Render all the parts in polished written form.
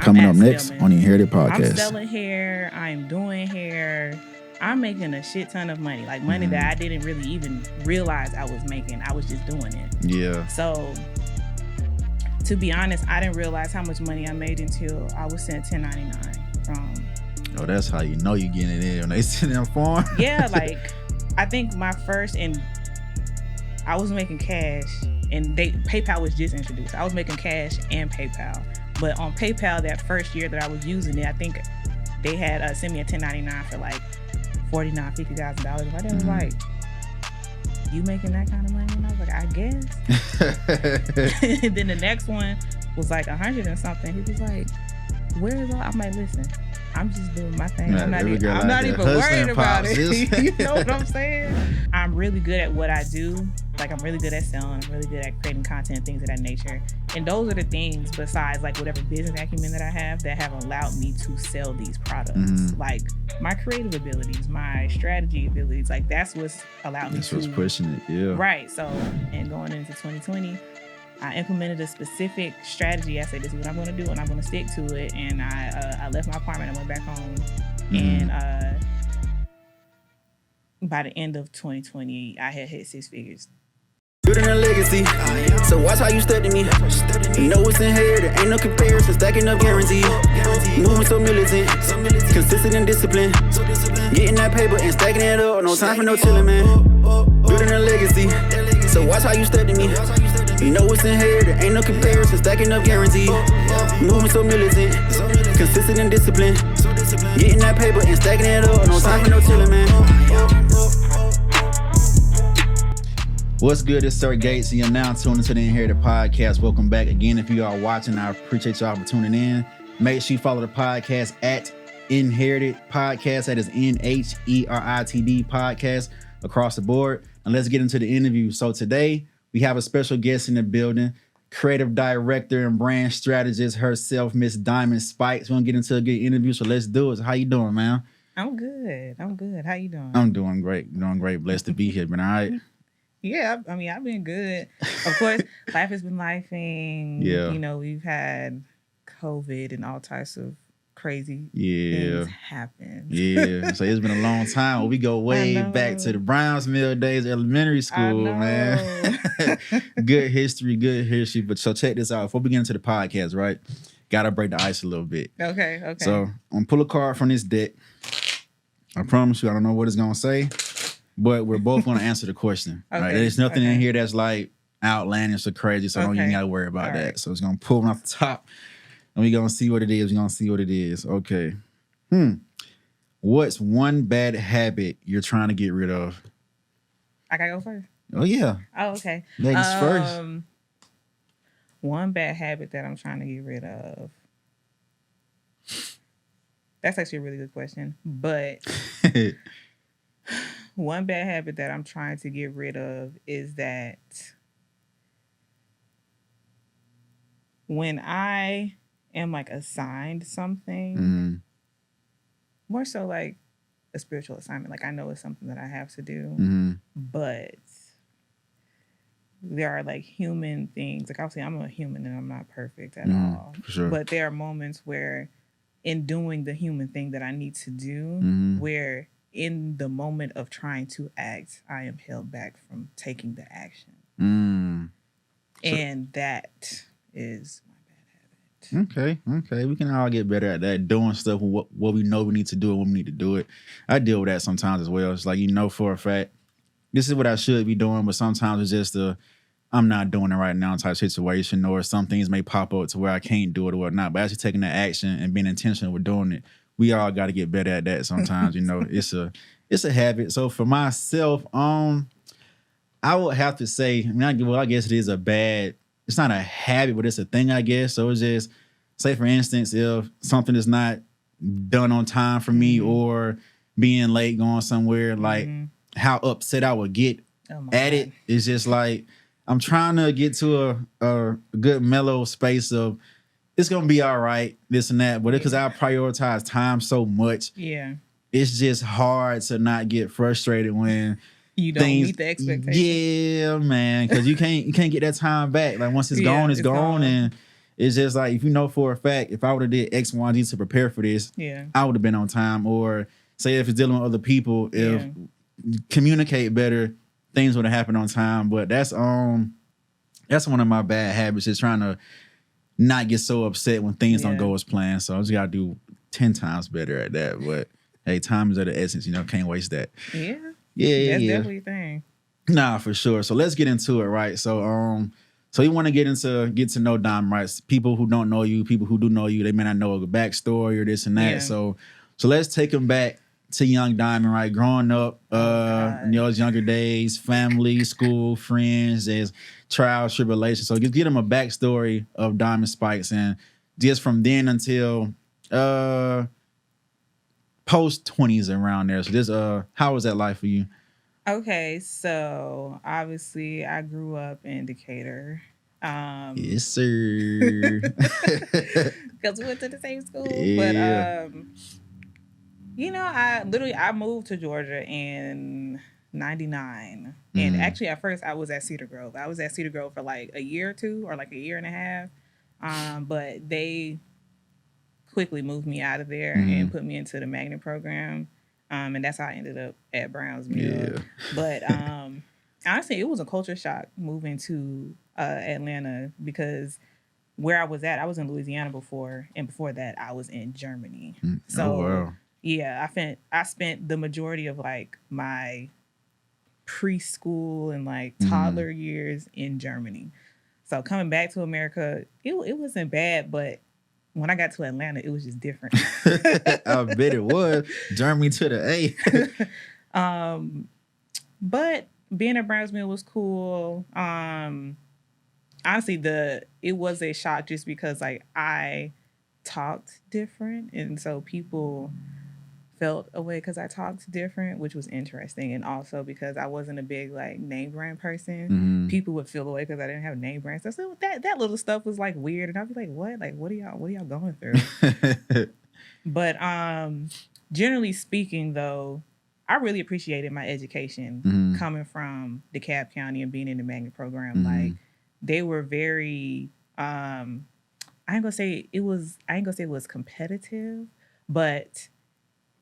Coming up next on the NHERITD Podcast. I'm selling hair. I'm doing hair. I'm making a shit ton of money. Like money that I didn't really even realize I was making. I was just doing it. Yeah. So to be honest, I didn't realize how much money I made until I was sent 1099 from. Oh, that's how you know you getting it in when they send them form. Yeah, like I think my first, and I was making cash, and PayPal was just introduced. I was making cash and PayPal, but on PayPal that first year that I was using it, I think they had sent me a 1099 for like $49,000, $50,000. My dad was like, "You making that kind of money?" And I was like, "I guess." And then the next one was like 100 and something. He was like, "Where is all?" I'm like, "Listen, I'm just doing my thing. I'm not even worried about it." You know what I'm saying? I'm really good at what I do. Like, I'm really good at selling. I'm really good at creating content, things of that nature. And those are the things, besides like whatever business acumen that I have, that have allowed me to sell these products. Like my creative abilities, my strategy abilities, like that's what's allowed me to. That's what's pushing it, yeah. Right. So, and going into 2020, I implemented a specific strategy. I said, this is what I'm going to do, and I'm going to stick to it. And I left my apartment and went back home. And by the end of 2020, I had hit 6 figures. Building a legacy, so watch how you step to me. You know it's inherited, ain't no comparison, stacking up guaranteed. Moving so militant, consistent and disciplined. Getting that paper and stacking it up, no time for no chilling, man. Building a legacy, so watch how you step to me. You know it's inherited, ain't no comparison, stacking up guaranteed. Moving so militant, consistent and disciplined. Getting that paper and stacking it up, no time for no chilling, man. What's good? It's Sir Gates, and you're now tuned into the NHERITD Podcast. Welcome back again. If you are watching, I appreciate y'all for tuning in. Make sure you follow the podcast at NHERITD Podcast. That is NHERITD Podcast across the board. And let's get into the interview. So today, we have a special guest in the building, creative director and brand strategist herself, Miss Diamond Spikes. We're going to get into a good interview, so let's do it. So how you doing, man? I'm good. How you doing? I'm doing great. Blessed to be here, man. All right. Yeah, I mean, I've been good. Of course, life has been lifing. Yeah. You know, we've had COVID and all types of crazy things happen. Yeah. So it's been a long time. We go way back to the Browns Mill days, elementary school, man. Good history. But so check this out. Before we get into the podcast, right? Gotta break the ice a little bit. Okay. So I'm gonna pull a card from this deck. I promise you, I don't know what it's gonna say. But we're both going to answer the question. Okay. Right? There's nothing in here that's like outlandish or crazy, so don't even got to worry about that. Right. So it's going to pull one off the top, and we're going to see what it is. Okay. What's one bad habit you're trying to get rid of? I got to go first? Oh, yeah. Oh, okay. Ladies first. One bad habit that I'm trying to get rid of. That's actually a really good question. But... one bad habit that I'm trying to get rid of is that when I am like assigned something, more so like a spiritual assignment, like I know it's something that I have to do, but there are like human things. Like obviously I'm a human and I'm not perfect at all. For sure. But there are moments where in doing the human thing that I need to do, where in the moment of trying to act, I am held back from taking the action. And that is my bad habit. Okay. We can all get better at that, doing stuff what we know we need to do and when we need to do it. I deal with that sometimes as well. It's like, you know, for a fact, this is what I should be doing, but sometimes it's just I'm not doing it right now type situation, or some things may pop up to where I can't do it or whatnot. But actually taking that action and being intentional with doing it, we all got to get better at that sometimes. You know, it's a habit. So for myself, I would have to say, I guess it is it's not a habit, but it's a thing, I guess. So it's just, say for instance, if something is not done on time for me or being late going somewhere, like how upset I would get at it is just like, I'm trying to get to a good mellow space of, it's going to be all right, this and that. But because I prioritize time so much, it's just hard to not get frustrated when you don't meet the expectations. Yeah, man, because you can't get that time back. Like once it's gone, it's gone. And it's just like, if you know for a fact, if I would have did X, Y, and Z to prepare for this, Yeah. I would have been on time. Or say if it's dealing with other people, if communicate better, things would have happened on time. But that's one of my bad habits, is trying to not get so upset when things don't go as planned. So I just gotta do 10 times better at that. But hey, time is of the essence, can't waste that. Yeah. Yeah. That's definitely a thing. Nah, for sure. So let's get into it, right? So you want to get to know Diamond, right? People who don't know you, people who do know you, they may not know a backstory or this and that. Yeah. So let's take them back to young Diamond, right? Growing up in those younger days, family, school, friends, there's trials, tribulations. So just get them a backstory of Diamond Spikes, and just from then until post 20s around there. So just how was that life for you? Okay, so obviously I grew up in Decatur. Yes, sir. Because we went to the same school. Yeah. But I moved to Georgia in 99. And actually at first I was at Cedar Grove. I was at Cedar Grove for like a year or two, or like a year and a half. But they quickly moved me out of there and put me into the magnet program. And that's how I ended up at Browns Mill. Yeah. But honestly, it was a culture shock moving to Atlanta, because where I was in Louisiana before, and before that I was in Germany. So yeah, I spent the majority of like my preschool and like toddler years in Germany. So coming back to America, it wasn't bad, but when I got to Atlanta, it was just different. I bet it was. Germany to the A. But being at Browns Mill was cool. Honestly, it was a shock just because like I talked different, and so people felt a way because I talked different, which was interesting. And also because I wasn't a big like name brand person, people would feel a way because I didn't have name brands. So that little stuff was like weird, and I'd be like, what? Like, what are y'all going through? But generally speaking, though, I really appreciated my education coming from DeKalb County and being in the magnet program. Like, they were very I ain't gonna say it was competitive, but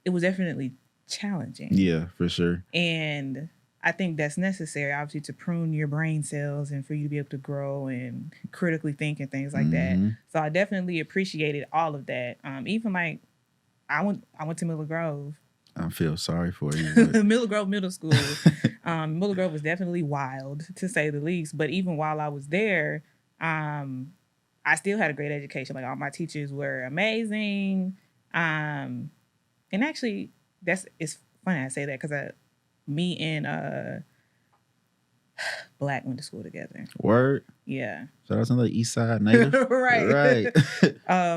it was definitely challenging. Yeah, for sure. And I think that's necessary, obviously, to prune your brain cells and for you to be able to grow and critically think and things like that. So I definitely appreciated all of that. Even like I went to Miller Grove. I feel sorry for you. Miller Grove Middle School. Miller Grove was definitely wild, to say the least. But even while I was there, I still had a great education. Like, all my teachers were amazing. And actually, it's funny I say that, because me and Black went to school together. Word? Yeah. So that's another East Side native? Right.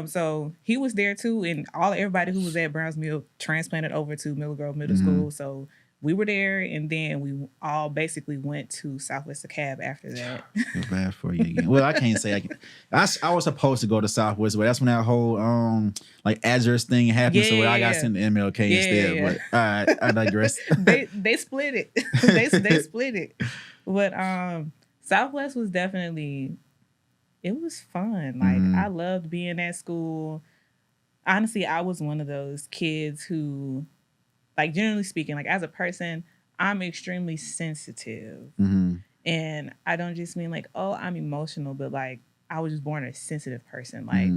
So he was there too, and everybody who was at Browns Mill transplanted over to Miller Grove Middle School. So we were there, and then we all basically went to Southwest DeKalb after that. Feel bad for you again. Well, I can't say I was supposed to go to Southwest, but that's when that whole like address thing happened. So I got sent to MLK instead. But all right, I digress. they split it. they split it. But Southwest was definitely, it was fun. Like, I loved being at school. Honestly, I was one of those kids who, like, generally speaking, like, as a person, I'm extremely sensitive. And I don't just mean like, oh, I'm emotional, but like, I was just born a sensitive person. Like,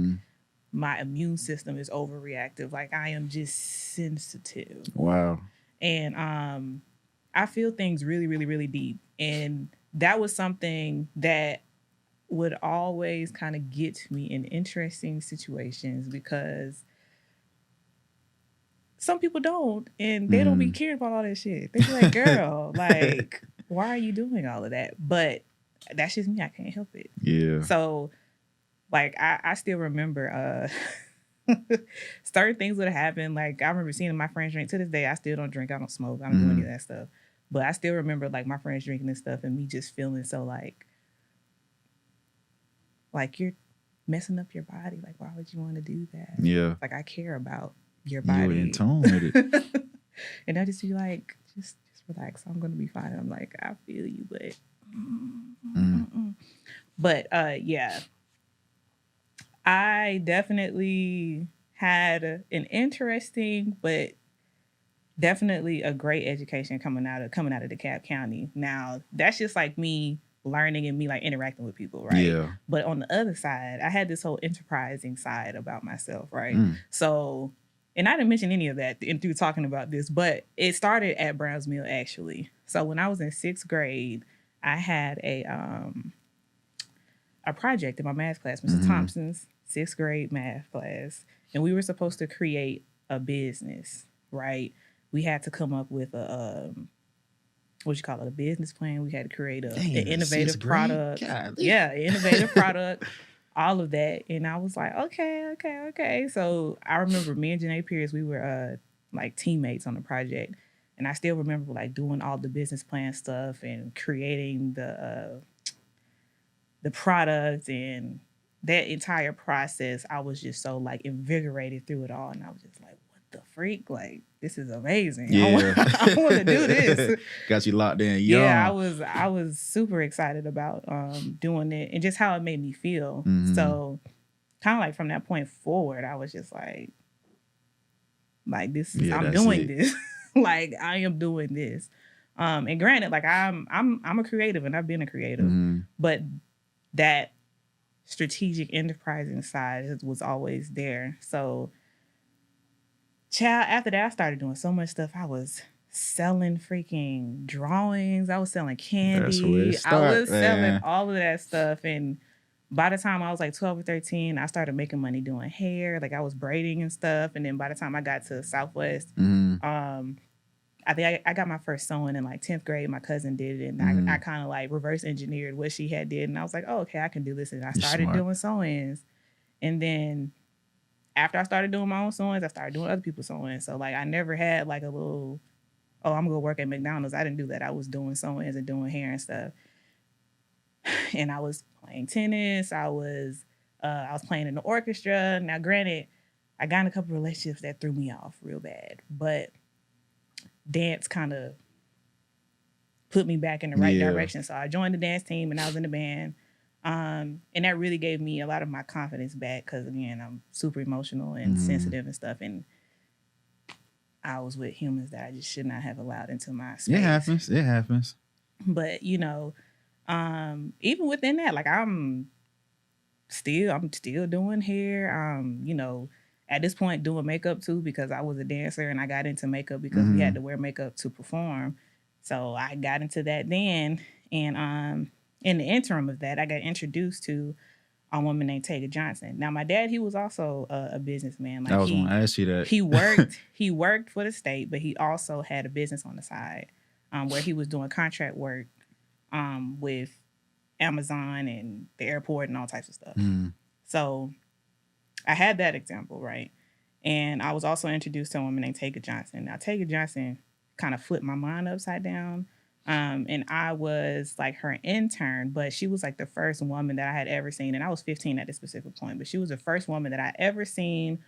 my immune system is overreactive. Like, I am just sensitive. Wow. And I feel things really, really, really deep. And that was something that would always kind of get me in interesting situations, because some people don't, and they don't be caring about all that shit. They be like, girl, like, why are you doing all of that? But that's just me. I can't help it. Yeah. So, like, I still remember certain things would happen. Like, I remember seeing my friends drink. To this day, I still don't drink. I don't smoke. I don't do any of that stuff. But I still remember, like, my friends drinking and stuff, and me just feeling so like you're messing up your body. Like, why would you want to do that? Yeah. Like, I care about your body. You were in tune with it. And I just be like, just relax. I'm going to be fine. And I'm like, I feel you, but... But, yeah. I definitely had an interesting, but definitely a great education coming out of DeKalb County. Now, that's just like me learning and me like interacting with people, right? Yeah. But on the other side, I had this whole enterprising side about myself, right? So, and I didn't mention any of that through talking about this, but it started at Browns Mill actually. So when I was in 6th grade, I had a project in my math class, Mr. Thompson's 6th grade math class, and we were supposed to create a business, right? We had to come up with a a business plan. We had to create an innovative product. Yeah, an innovative product, all of that. And I was like, okay. So I remember me and Janae Pierce, we were like teammates on the project. And I still remember like doing all the business plan stuff and creating the product and that entire process. I was just so like invigorated through it all. And I was just like, what the freak? Like, this is amazing. Yeah. I want to do this. Got you locked in. Young. Yeah, I was super excited about doing it and just how it made me feel. So kind of like from that point forward, I was just like this is, I'm doing this. Like I am doing this. And granted, like I'm a creative and I've been a creative, but that strategic enterprising side was always there. So after that, I started doing so much stuff. I was selling freaking drawings. I was selling candy. I was selling all of that stuff. And by the time I was like 12 or 13, I started making money doing hair. Like I was braiding and stuff. And then by the time I got to Southwest, I think I got my first sewing in like 10th grade. My cousin did it. And I kind of like reverse engineered what she had did. And I was like, oh, okay, I can do this. And I started doing sewings. And then after I started doing my own sewings, I started doing other people's sewings. So like I never had like a little, oh, I'm gonna work at McDonald's. I didn't do that. I was doing sewings and doing hair and stuff. And I was playing tennis. I was playing in the orchestra. Now, granted, I got in a couple relationships that threw me off real bad, but dance kind of put me back in the right direction. So I joined the dance team and I was in the band. And that really gave me a lot of my confidence back because, again, I'm super emotional and sensitive and stuff. And I was with humans that I just should not have allowed into my space. It happens. But, you know, even within that, like I'm still doing hair. You know, at this point doing makeup too because I was a dancer and I got into makeup because we had to wear makeup to perform. So I got into that then. And in the interim of that, I got introduced to a woman named Taga Johnson. Now, my dad, he was also a businessman. Like I was going to ask you that. He worked for the state, but he also had a business on the side where he was doing contract work with Amazon and the airport and all types of stuff. So I had that example, right? And I was also introduced to a woman named Taga Johnson. Now, Taga Johnson kind of flipped my mind upside down. And I was like her intern, but she was like the first woman that I had ever seen. And I was 15 at this specific point, but she was the first woman that I ever seen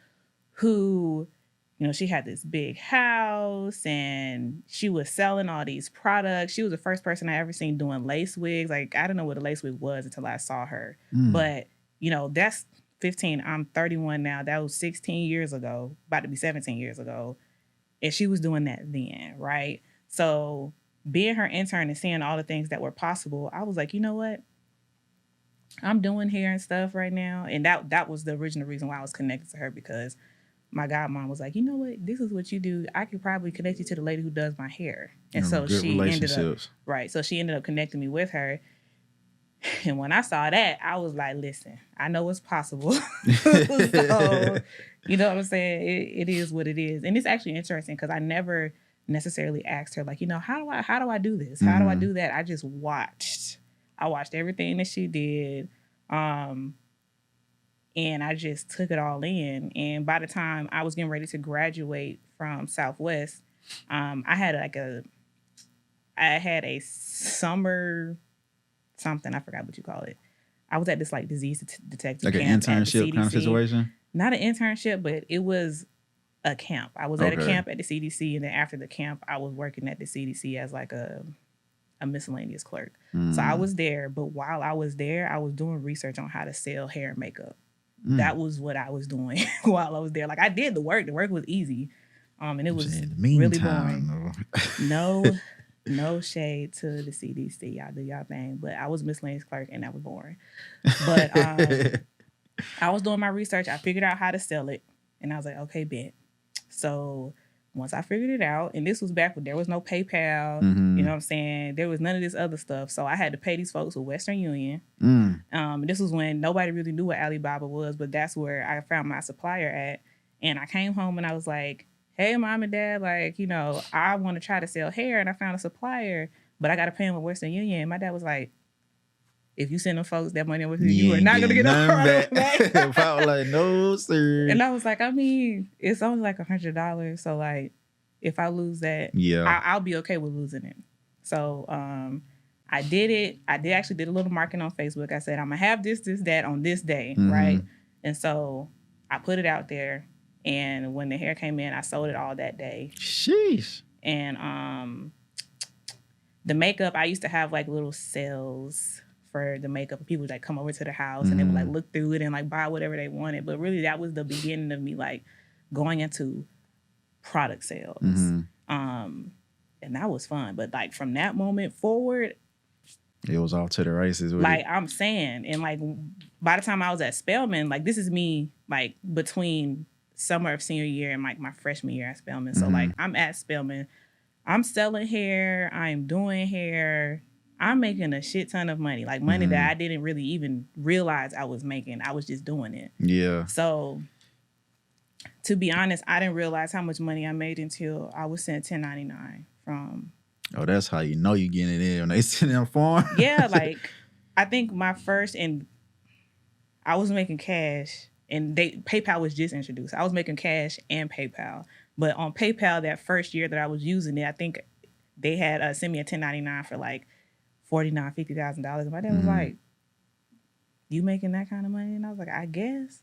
who, you know, she had this big house and she was selling all these products. She was the first person I ever seen doing lace wigs. Like, I didn't know what a lace wig was until I saw her. But, you know, that's 15. I'm 31 now. That was 16 years ago, about to be 17 years ago. And she was doing that then, right? So being her intern and seeing all the things that were possible, I was like, you know what? I'm doing hair and stuff right now. And that was the original reason why I was connected to her, because my godmom was like, you know what? This is what you do. I could probably connect you to the lady who does my hair. And so she ended up, right. So she ended up connecting me with her. And when I saw that, I was like, listen, I know it's possible. So, you know what I'm saying? It is what it is. And it's actually interesting because I never necessarily asked her, like, you know, how do I do this? How do I do that? I just watched. I watched everything that she did. And I just took it all in. And by the time I was getting ready to graduate from Southwest, I had a summer something, I forgot what you call it. I was at this like disease detective like camp, an internship kind of situation? Not an internship, but it was a camp. I was at a camp at the CDC, and then after the camp, I was working at the CDC as like a miscellaneous clerk. So I was there, but while I was there, I was doing research on how to sell hair and makeup. that was what I was doing while I was there. Like I did the work. The work was easy. And it was really boring. No shade to the CDC. Y'all do y'all thing. But I was miscellaneous clerk and that was boring. But I was doing my research. I figured out how to sell it. And I was like, okay, bet. So once I figured it out, and this was back when there was no PayPal, you know what I'm saying? There was none of this other stuff. So I had to pay these folks with Western Union. This was when nobody really knew what Alibaba was, but that's where I found my supplier at. And I came home and I was like, hey, mom and dad, like, you know, I want to try to sell hair and I found a supplier, but I got to pay him with Western Union. And my dad was like, if you send them folks that money over here, you are not going to get a product back. I was like, no, sir. And I was like, I mean, it's only like $100. So, like, if I lose that, I'll be okay with losing it. So, I did it. I actually did a little marketing on Facebook. I said, I'm going to have this, that on this day, right? And so I put it out there. And when the hair came in, I sold it all that day. Sheesh. And the makeup, I used to have like little sales for the makeup. People would like come over to the house and they would like look through it and like buy whatever they wanted. But really that was the beginning of me like going into product sales. And that was fun. But like from that moment forward, it was off to the races. Like I'm saying, and like by the time I was at Spelman, like this is me like between summer of senior year and like my freshman year at Spelman. So like I'm at Spelman, I'm selling hair, I'm doing hair, I'm making a shit ton of money. Like money that I didn't really even realize I was making. I was just doing it. Yeah. So to be honest, I didn't realize how much money I made until I was sent 1099 from. Oh, that's how you know you getting it in when they send them form. Yeah, like I think my first, and I was making cash. And PayPal was just introduced. I was making cash and PayPal. But on PayPal, that first year that I was using it, I think they had sent me a 1099 for like $49,000, $50,000. And my dad was like, you making that kind of money? And I was like, I guess.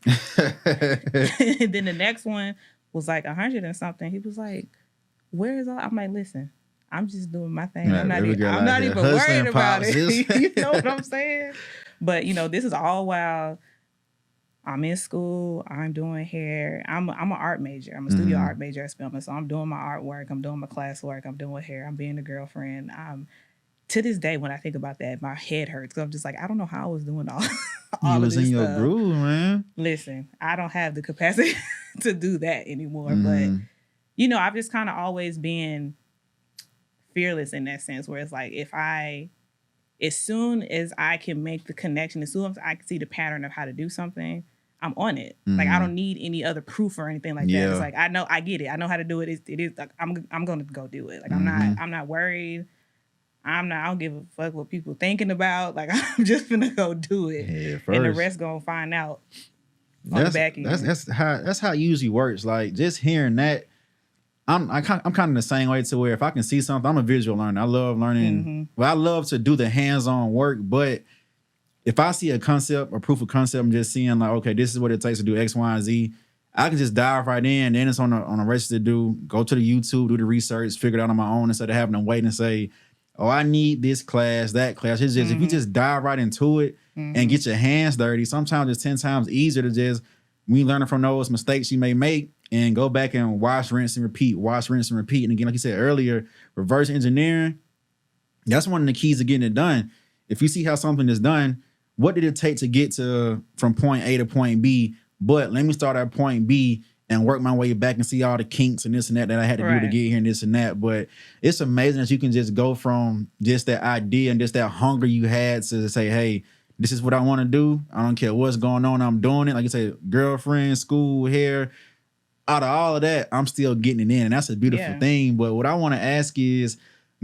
And then the next one was like 100 and something. He was like, where is all? I'm like, listen, I'm just doing my thing. I'm not even worried about it. You know what I'm saying? But, you know, this is all while I'm in school, I'm doing hair. I'm an art major. I'm a studio art major at Spelman. So I'm doing my artwork. I'm doing my classwork. I'm doing hair. I'm being a girlfriend. To this day, when I think about that, my head hurts. Because I'm just like, I don't know how I was doing all of this You was in your groove, man. Listen, I don't have the capacity to do that anymore. But, you know, I've just kind of always been fearless in that sense where it's like, as soon as I can make the connection, as soon as I can see the pattern of how to do something, I'm on it. Like I don't need any other proof or anything like that. It's like I get it. I know how to do it. It is like I'm gonna go do it. Like I'm not worried. I don't give a fuck what people thinking about. Like I'm just gonna go do it. Yeah, and the rest gonna find out on the back end. That's how it usually works. Like just hearing that, I'm kind of the same way to where if I can see something, I'm a visual learner. I love learning. Well, I love to do the hands-on work, but if I see a concept, a proof of concept, I'm just seeing like, okay, this is what it takes to do X, Y, and Z. I can just dive right in. Then it's on a race to do. Go to the YouTube, do the research, figure it out on my own instead of having to wait and say, oh, I need this class, that class. It's just if you just dive right into it and get your hands dirty, sometimes it's 10 times easier to just me learning from those mistakes you may make and go back and wash, rinse, and repeat. And again, like you said earlier, reverse engineering, that's one of the keys to getting it done. If you see how something is done, what did it take to get from point A to point B? But let me start at point B and work my way back and see all the kinks and this and that I had to do to get here and this and that. But it's amazing that you can just go from just that idea and just that hunger you had to say, hey, this is what I want to do. I don't care what's going on. I'm doing it. Like you say, girlfriend, school, hair. Out of all of that, I'm still getting it in. And that's a beautiful thing. But what I want to ask is,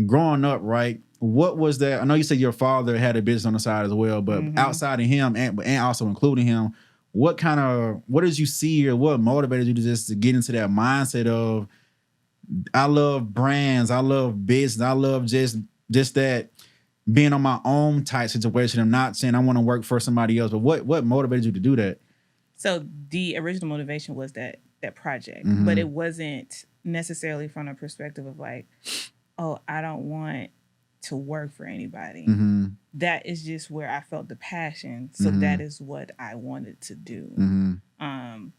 growing up, right, what was that? I know you said your father had a business on the side as well, but outside of him and also including him, what did you see or what motivated you to get into that mindset of, I love brands, I love business, I love just that being on my own type situation. I'm not saying I want to work for somebody else, but what motivated you to do that? So the original motivation was that project, but it wasn't necessarily from a perspective of like, oh, I don't want to work for anybody. Mm-hmm. That is just where I felt the passion. So that is what I wanted to do.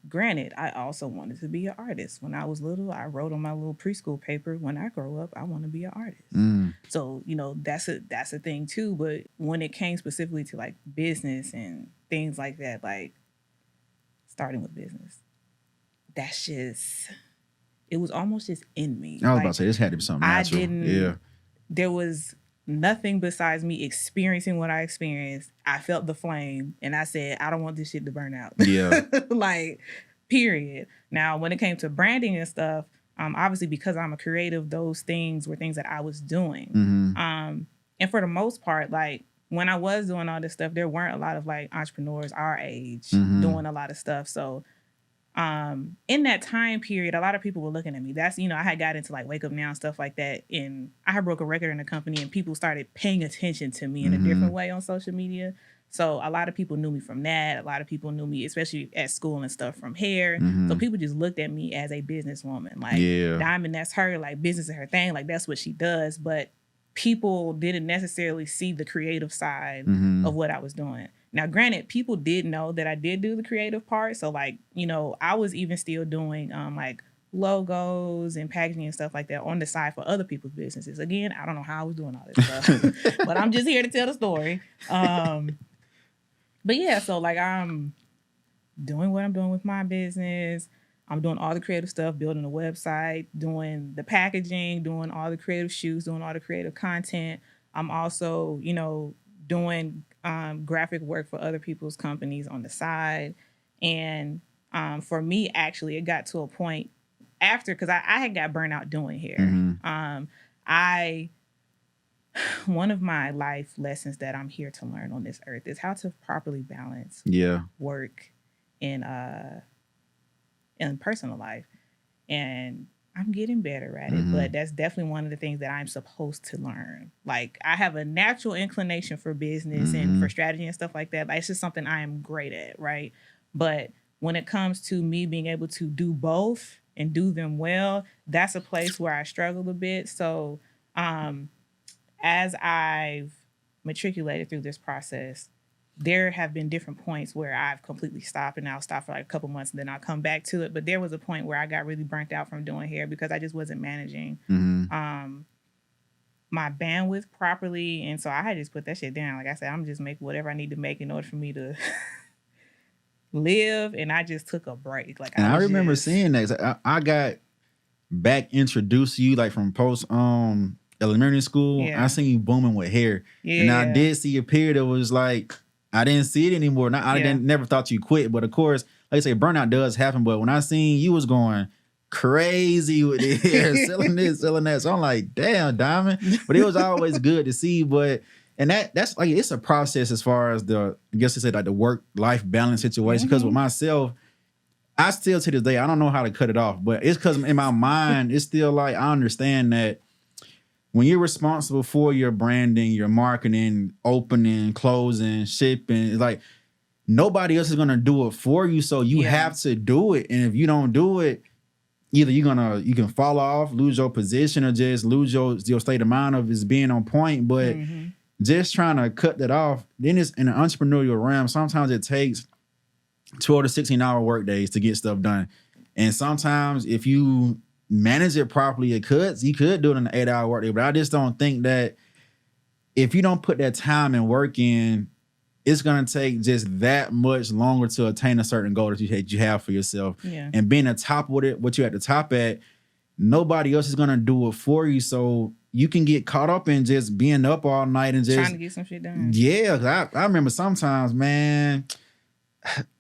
Granted, I also wanted to be an artist. When I was little, I wrote on my little preschool paper, when I grow up, I want to be an artist. So, you know, that's a thing too. But when it came specifically to like business and things like that, like starting with business, that's just, it was almost just in me. I was about to say, this had to be something natural. There was nothing besides me experiencing what I experienced. I felt the flame and I said, I don't want this shit to burn out. Yeah. Like, period. Now, when it came to branding and stuff, obviously because I'm a creative, those things were things that I was doing. And for the most part, like when I was doing all this stuff, there weren't a lot of like entrepreneurs our age doing a lot of stuff. So in that time period, a lot of people were looking at me. That's, you know, I had got into like Wake Up Now and stuff like that. And I had broke a record in the company and people started paying attention to me in a different way on social media. So a lot of people knew me from that. A lot of people knew me, especially at school and stuff, from hair. So people just looked at me as a businesswoman. Like, Diamond, that's her. Like, business is her thing. Like, that's what she does. But people didn't necessarily see the creative side of what I was doing. Now, granted, people did know that I did do the creative part. So, like, you know, I was even still doing, like, logos and packaging and stuff like that on the side for other people's businesses. Again, I don't know how I was doing all this stuff. But I'm just here to tell the story. But, yeah, so, like, I'm doing what I'm doing with my business. I'm doing all the creative stuff, building a website, doing the packaging, doing all the creative shoots, doing all the creative content. I'm also, you know, doing graphic work for other people's companies on the side. And for me, actually, it got to a point after, because I had got burnt out doing hair. One of my life lessons that I'm here to learn on this earth is how to properly balance work and personal life. And I'm getting better at it, but that's definitely one of the things that I'm supposed to learn. Like, I have a natural inclination for business and for strategy and stuff like that. Like, it's just something I am great at, right? But when it comes to me being able to do both and do them well, that's a place where I struggle a bit. So as I've matriculated through this process, there have been different points where I've completely stopped, and I'll stop for like a couple months and then I'll come back to it. But there was a point where I got really burnt out from doing hair because I just wasn't managing my bandwidth properly. And so I had to just put that shit down. Like I said, I'm just making whatever I need to make in order for me to live. And I just took a break. Like, and I remember seeing that. I got back introduced to you like from post elementary school. I seen you booming with hair. And I did see a period that was like, I didn't see it anymore. Never thought you quit. But of course, like I say, burnout does happen. But when I seen you was going crazy with the hair, selling this, selling that. So I'm like, damn, Diamond. But it was always good to see. But and that's like, it's a process as far as the, I guess I said, like the work-life balance situation. Because with myself, I still to this day, I don't know how to cut it off. But it's because in my mind, it's still like, I understand that when you're responsible for your branding, your marketing, opening, closing, shipping, it's like nobody else is gonna do it for you. So you have to do it. And if you don't do it, either you can fall off, lose your position, or just lose your state of mind of it being on point. But just trying to cut that off, then it's in an entrepreneurial realm. Sometimes it takes 12 to 16-hour work days to get stuff done. And sometimes if you manage it properly, you could do it in an 8-hour workday. But I just don't think that if you don't put that time and work in, it's gonna take just that much longer to attain a certain goal that you have for yourself. And being at top with it, what you're at the top at, nobody else is gonna do it for you. So you can get caught up in just being up all night and just trying to get some shit done. Yeah, 'cause I remember sometimes, man,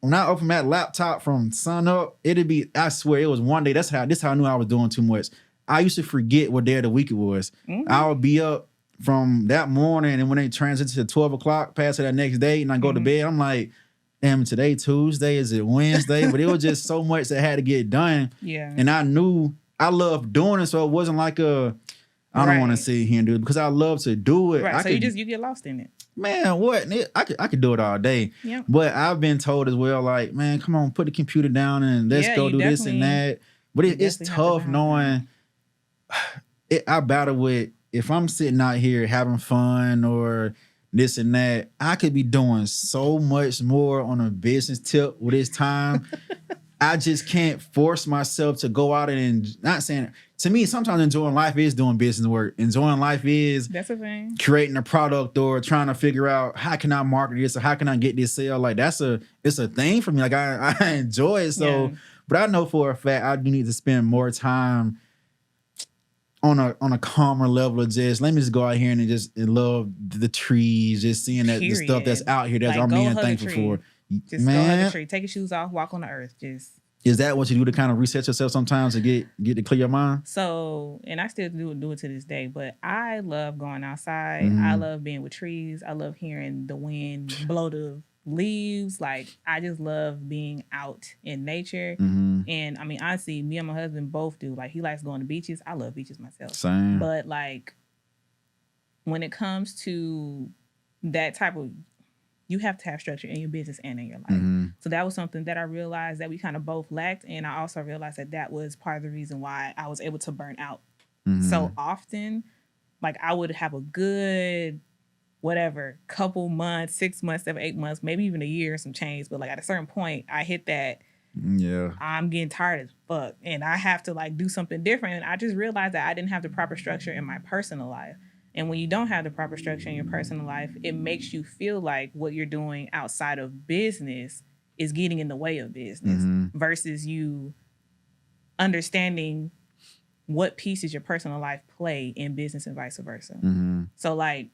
when I opened that laptop from sun up, it'd be, I swear, it was one day. This how I knew I was doing too much. I used to forget what day of the week it was. I would be up from that morning, and when they transited to 12 o'clock, past that next day, and I go to bed, I'm like, damn, today Tuesday? Is it Wednesday? But it was just so much that had to get done. And I knew I loved doing it, so it wasn't like I don't want to sit here and do it because I love to do it. So you get lost in it. Man, what? I could do it all day. But I've been told as well, like, man, come on, put the computer down and let's go do this and that. But it's tough knowing I battle with if I'm sitting out here having fun or this and that, I could be doing so much more on a business tip with this time. I just can't force myself to go out and not saying, to me, sometimes enjoying life is doing business work. Enjoying life is that's a thing. Creating a product or trying to figure out how can I market this or how can I get this sale. Like it's a thing for me. Like I enjoy it. So, but I know for a fact I do need to spend more time on a calmer level of just let me just go out here and just love the trees, just seeing that the stuff that's out here that I'm being thankful for. Just go hug a tree, take your shoes off, walk on the earth. Is that what you do to kind of reset yourself sometimes to get to clear your mind? So, and I still do it to this day, but I love going outside. I love being with trees. I love hearing the wind blow the leaves. Like, I just love being out in nature. And I mean, honestly, me and my husband both do. Like, he likes going to beaches. I love beaches myself. Same. But like, when it comes to that type of, you have to have structure in your business and in your life. So that was something that I realized that we kind of both lacked. And I also realized that was part of the reason why I was able to burn out so often. Like, I would have a good, whatever, couple months, 6 months, 7, 8 months, maybe even a year, some change. But like at a certain point, I hit that, I'm getting tired as fuck. And I have to like do something different. And I just realized that I didn't have the proper structure in my personal life. And when you don't have the proper structure in your personal life, it makes you feel like what you're doing outside of business is getting in the way of business versus you understanding what pieces your personal life play in business and vice versa. So like,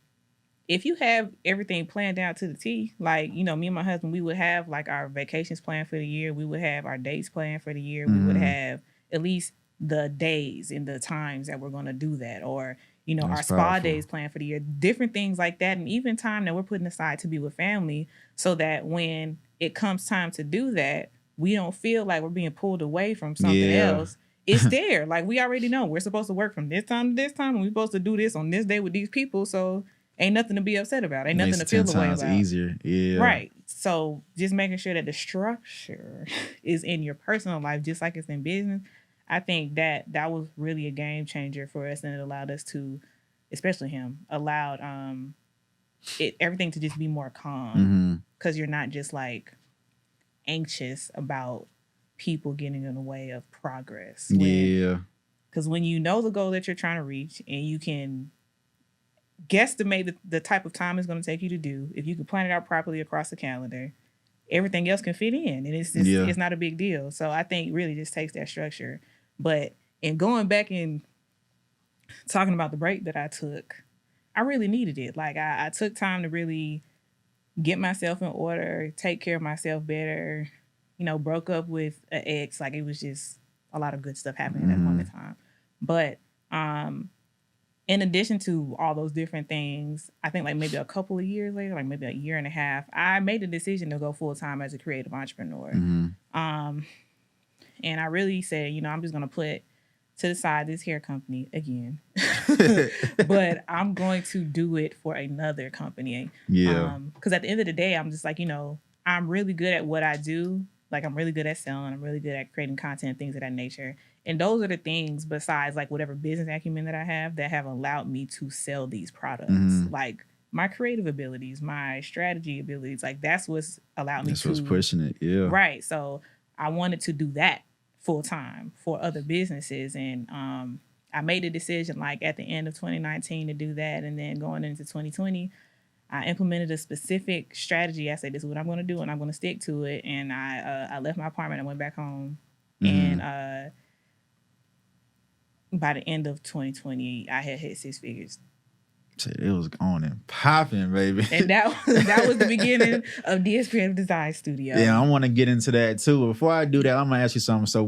if you have everything planned down to the T, like, you know, me and my husband, we would have like our vacations planned for the year. We would have our dates planned for the year. We would have at least the days and the times that we're going to do that. Or, you know, our spa days planned for the year, different things like that. And even time that we're putting aside to be with family so that when it comes time to do that, we don't feel like we're being pulled away from something else. It's there. Like, we already know we're supposed to work from this time to this time and we're supposed to do this on this day with these people. So ain't nothing to be upset about. Ain't nothing to feel the way about. Easier. Yeah. Right. So just making sure that the structure is in your personal life, just like it's in business. I think that was really a game changer for us, and it allowed us to, especially him, allowed everything to just be more calm because you're not just like anxious about people getting in the way of progress. Because when you know the goal that you're trying to reach and you can guesstimate the type of time it's going to take you to do, if you can plan it out properly across the calendar, everything else can fit in, and it's just, it's not a big deal. So I think really just takes that structure. But in going back and talking about the break that I took, I really needed it. Like, I took time to really get myself in order, take care of myself better, you know, broke up with an ex. Like, it was just a lot of good stuff happening at that moment in time. But in addition to all those different things, I think like maybe a couple of years later, like maybe a year and a half, I made the decision to go full time as a creative entrepreneur. And I really said, you know, I'm just going to put to the side this hair company again, but I'm going to do it for another company. Because at the end of the day, I'm just like, you know, I'm really good at what I do. Like, I'm really good at selling. I'm really good at creating content, things of that nature. And those are the things besides like whatever business acumen that I have that have allowed me to sell these products. Like, my creative abilities, my strategy abilities, like that's what's allowed me to. That's what's pushing it. Right. So I wanted to do that full time for other businesses. And I made a decision like at the end of 2019 to do that. And then going into 2020, I implemented a specific strategy. I said, this is what I'm going to do and I'm going to stick to it. And I left my apartment and went back home. And by the end of 2020, I had hit 6 figures. It was on and popping, baby. And that was the beginning of DS Creative Design Studio. Yeah, I want to get into that too. Before I do that, I'm gonna ask you something. So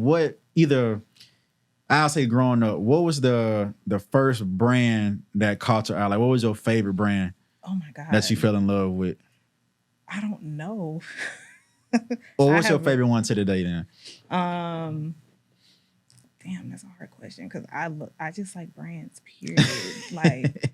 I'll say growing up, what was the first brand that caught your eye? Like, what was your favorite brand? Oh my God. That you fell in love with? I don't know. Or what's your favorite one to today then? Damn, that's a hard question because I just like brands, period. Like,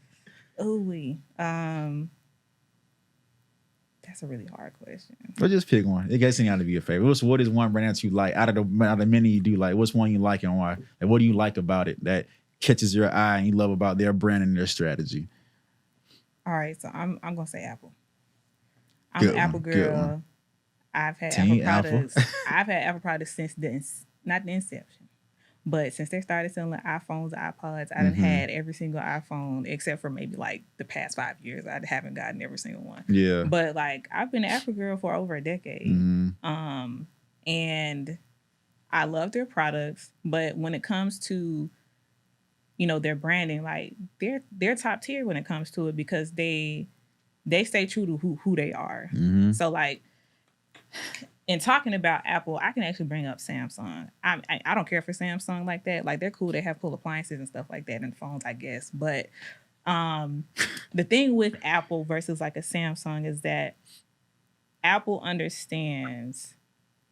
that's a really hard question. Well, just pick one. It doesn't have to be your favorite. What is one brand that you like out of the many you do like? What's one you like and why? Like, what do you like about it that catches your eye and you love about their brand and their strategy? All right, so I'm gonna say Apple. I'm Good an one, Apple good girl. one. I've had Team Apple Apple. products. I've had Apple products since not the inception, but since they started selling iPhones, iPods, I done had every single iPhone except for maybe like the past 5 years. I haven't gotten every single one. Yeah. But like I've been an Apple girl for over a decade, and I love their products. But when it comes to their branding, like they're top tier when it comes to it because they stay true to who they are. So like in talking about Apple, I can actually bring up Samsung. I don't care for Samsung like that. Like they're cool. They have cool appliances and stuff like that and phones, I guess. But the thing with Apple versus like a Samsung is that Apple understands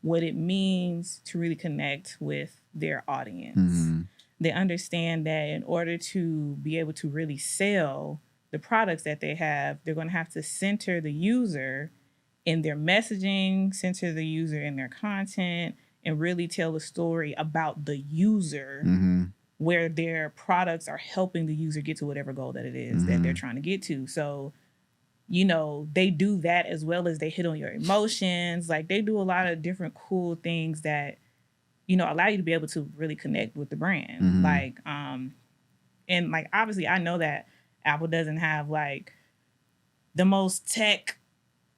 what it means to really connect with their audience. They understand that in order to be able to really sell the products that they have, they're going to have to center the user in their messaging, center the user in their content, and really tell a story about the user where their products are helping the user get to whatever goal that it is that they're trying to get to. So, they do that as well as they hit on your emotions. Like they do a lot of different cool things that allow you to be able to really connect with the brand. Like, and like, obviously I know that Apple doesn't have like the most tech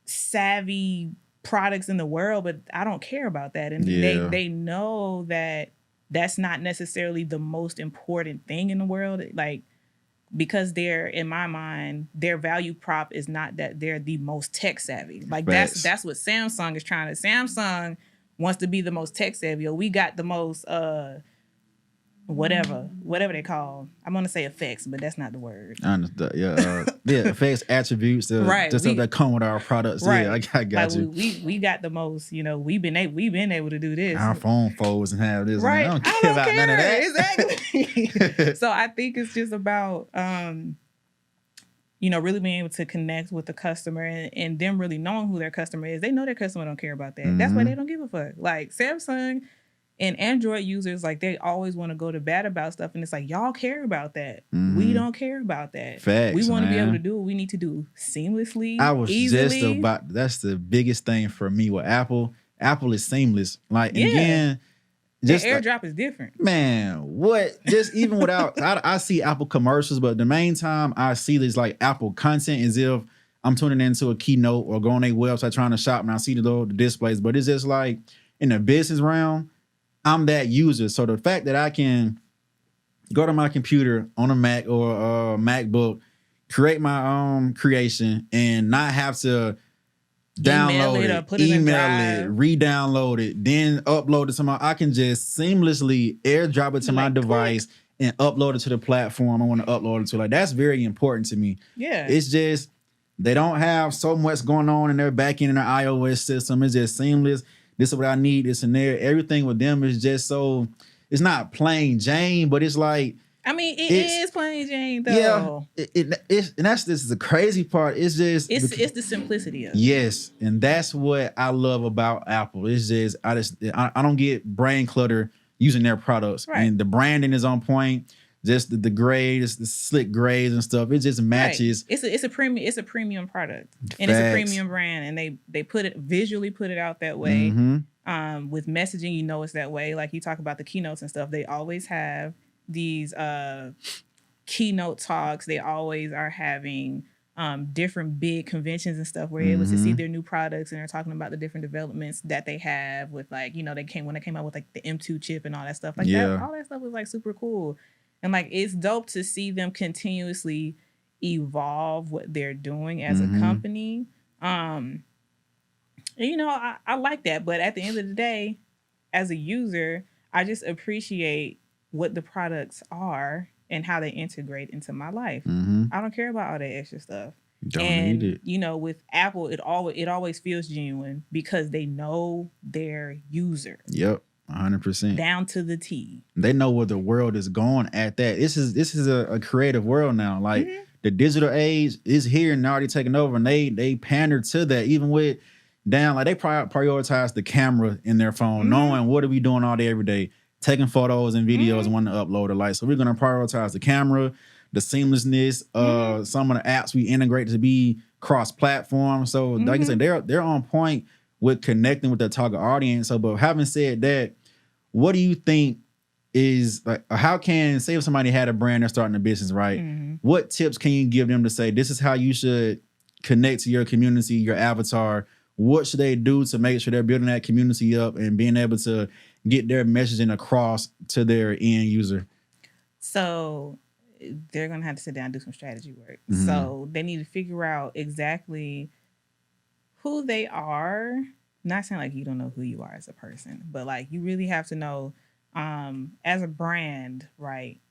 savvy products in the world, but I don't care about that. And they know that that's not necessarily the most important thing in the world. Like, because in my mind, their value prop is not that they're the most tech savvy. Like that's what Samsung is trying to. Samsung wants to be the most tech savvy, or we got the most whatever they call. I'm gonna say effects, but that's not the word. I understand. Yeah, effects, attributes, right? Just stuff that come with our products. Right. Yeah, I got like you. We got the most. We've been able to do this. Our phone folds and have this. Right. I don't care about none of that. Exactly. So I think it's just about really being able to connect with the customer and them really knowing who their customer is. They know their customer don't care about that. That's why they don't give a fuck. Like Samsung and Android users, like they always want to go to bat about stuff. And it's like, y'all care about that. We don't care about that. Facts, we want to be able man. to do what we need to do seamlessly, I was easily. just about, that's the biggest thing for me with Apple. Apple is seamless. Like, and again, just the AirDrop is different. Man, what? Just even without, I see Apple commercials, but the main time I see this like Apple content is if I'm tuning into a keynote or going on their website trying to shop and I see the displays. But it's just like in the business realm, I'm that user. So the fact that I can go to my computer on a Mac or a MacBook, create my own creation and not have to download it, email it, re-download it, then upload it to I can just seamlessly airdrop it to my device and upload it to the platform I want to upload it to. Like that's very important to me. Yeah. It's just they don't have so much going on in their backend in their iOS system. It's just seamless. This is what I need, this and there. Everything with them is just so, it's not plain Jane, but it's like, I mean, it is plain Jane though. Yeah, and this is the crazy part. It's just it's the simplicity of it. Yes, and that's what I love about Apple. It's just I don't get brain clutter using their products, right. And the branding is on point. Just the grades, the slick grades and stuff. It just matches. Right. It's a premium product, and it's a premium brand, and they put it out that way. With messaging, it's that way. Like you talk about the keynotes and stuff. They always have these keynote talks. They always are having different big conventions and stuff where you're able to see their new products, and they're talking about the different developments that they have with like when they came out with like the M2 chip and all that stuff like that. All that stuff was like super cool. And like it's dope to see them continuously evolve what they're doing as a company. And I like that. But at the end of the day, as a user, I just appreciate what the products are and how they integrate into my life. I don't care about all that extra stuff. Don't need it. With Apple, it always feels genuine because they know their user. Yep. 100%. Down to the T. They know where the world is going at that. This is a creative world now. Like the digital age is here and already taking over, and they pander to that. Even with like they prioritize the camera in their phone, knowing what are we doing all day every day. taking photos and videos and wanting to upload it. Like, so we're gonna prioritize the camera, the seamlessness, some of the apps we integrate to be cross-platform. So like I said, they're on point with connecting with their target audience. So, but having said that, what do you think is like, how can, say if somebody had a brand, they're starting a business, right? What tips can you give them to say, this is how you should connect to your community, your avatar? What should they do to make sure they're building that community up and being able to get their messaging across to their end user? So they're going to have to sit down and do some strategy work. So they need to figure out exactly who they are. Not saying like you don't know who you are as a person, but like you really have to know as a brand, right,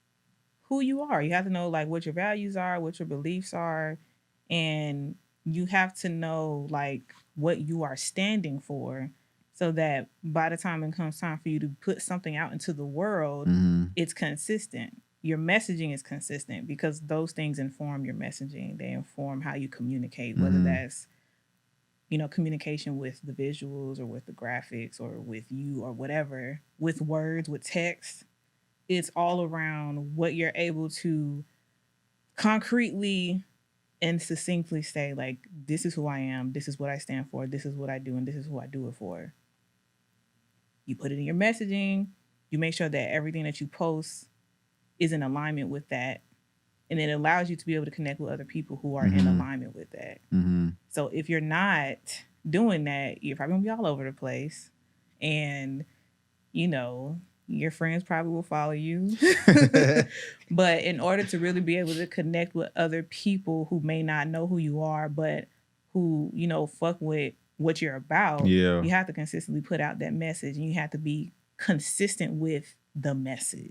who you are. You have to know like what your values are, what your beliefs are, and you have to know like what you are standing for, so that by the time it comes time for you to put something out into the world, it's consistent. Your messaging is consistent because those things inform your messaging. They inform how you communicate, whether that's, communication with the visuals or with the graphics or with you or whatever, with words, with text. It's all around what you're able to concretely and succinctly say, like, this is who I am, this is what I stand for, this is what I do, and this is who I do it for. You put it in your messaging, you make sure that everything that you post is in alignment with that. And it allows you to be able to connect with other people who are in alignment with that. So if you're not doing that, you're probably gonna be all over the place. And, your friends probably will follow you. But in order to really be able to connect with other people who may not know who you are, but who, fuck with what you're about, you have to consistently put out that message, and you have to be consistent with the message,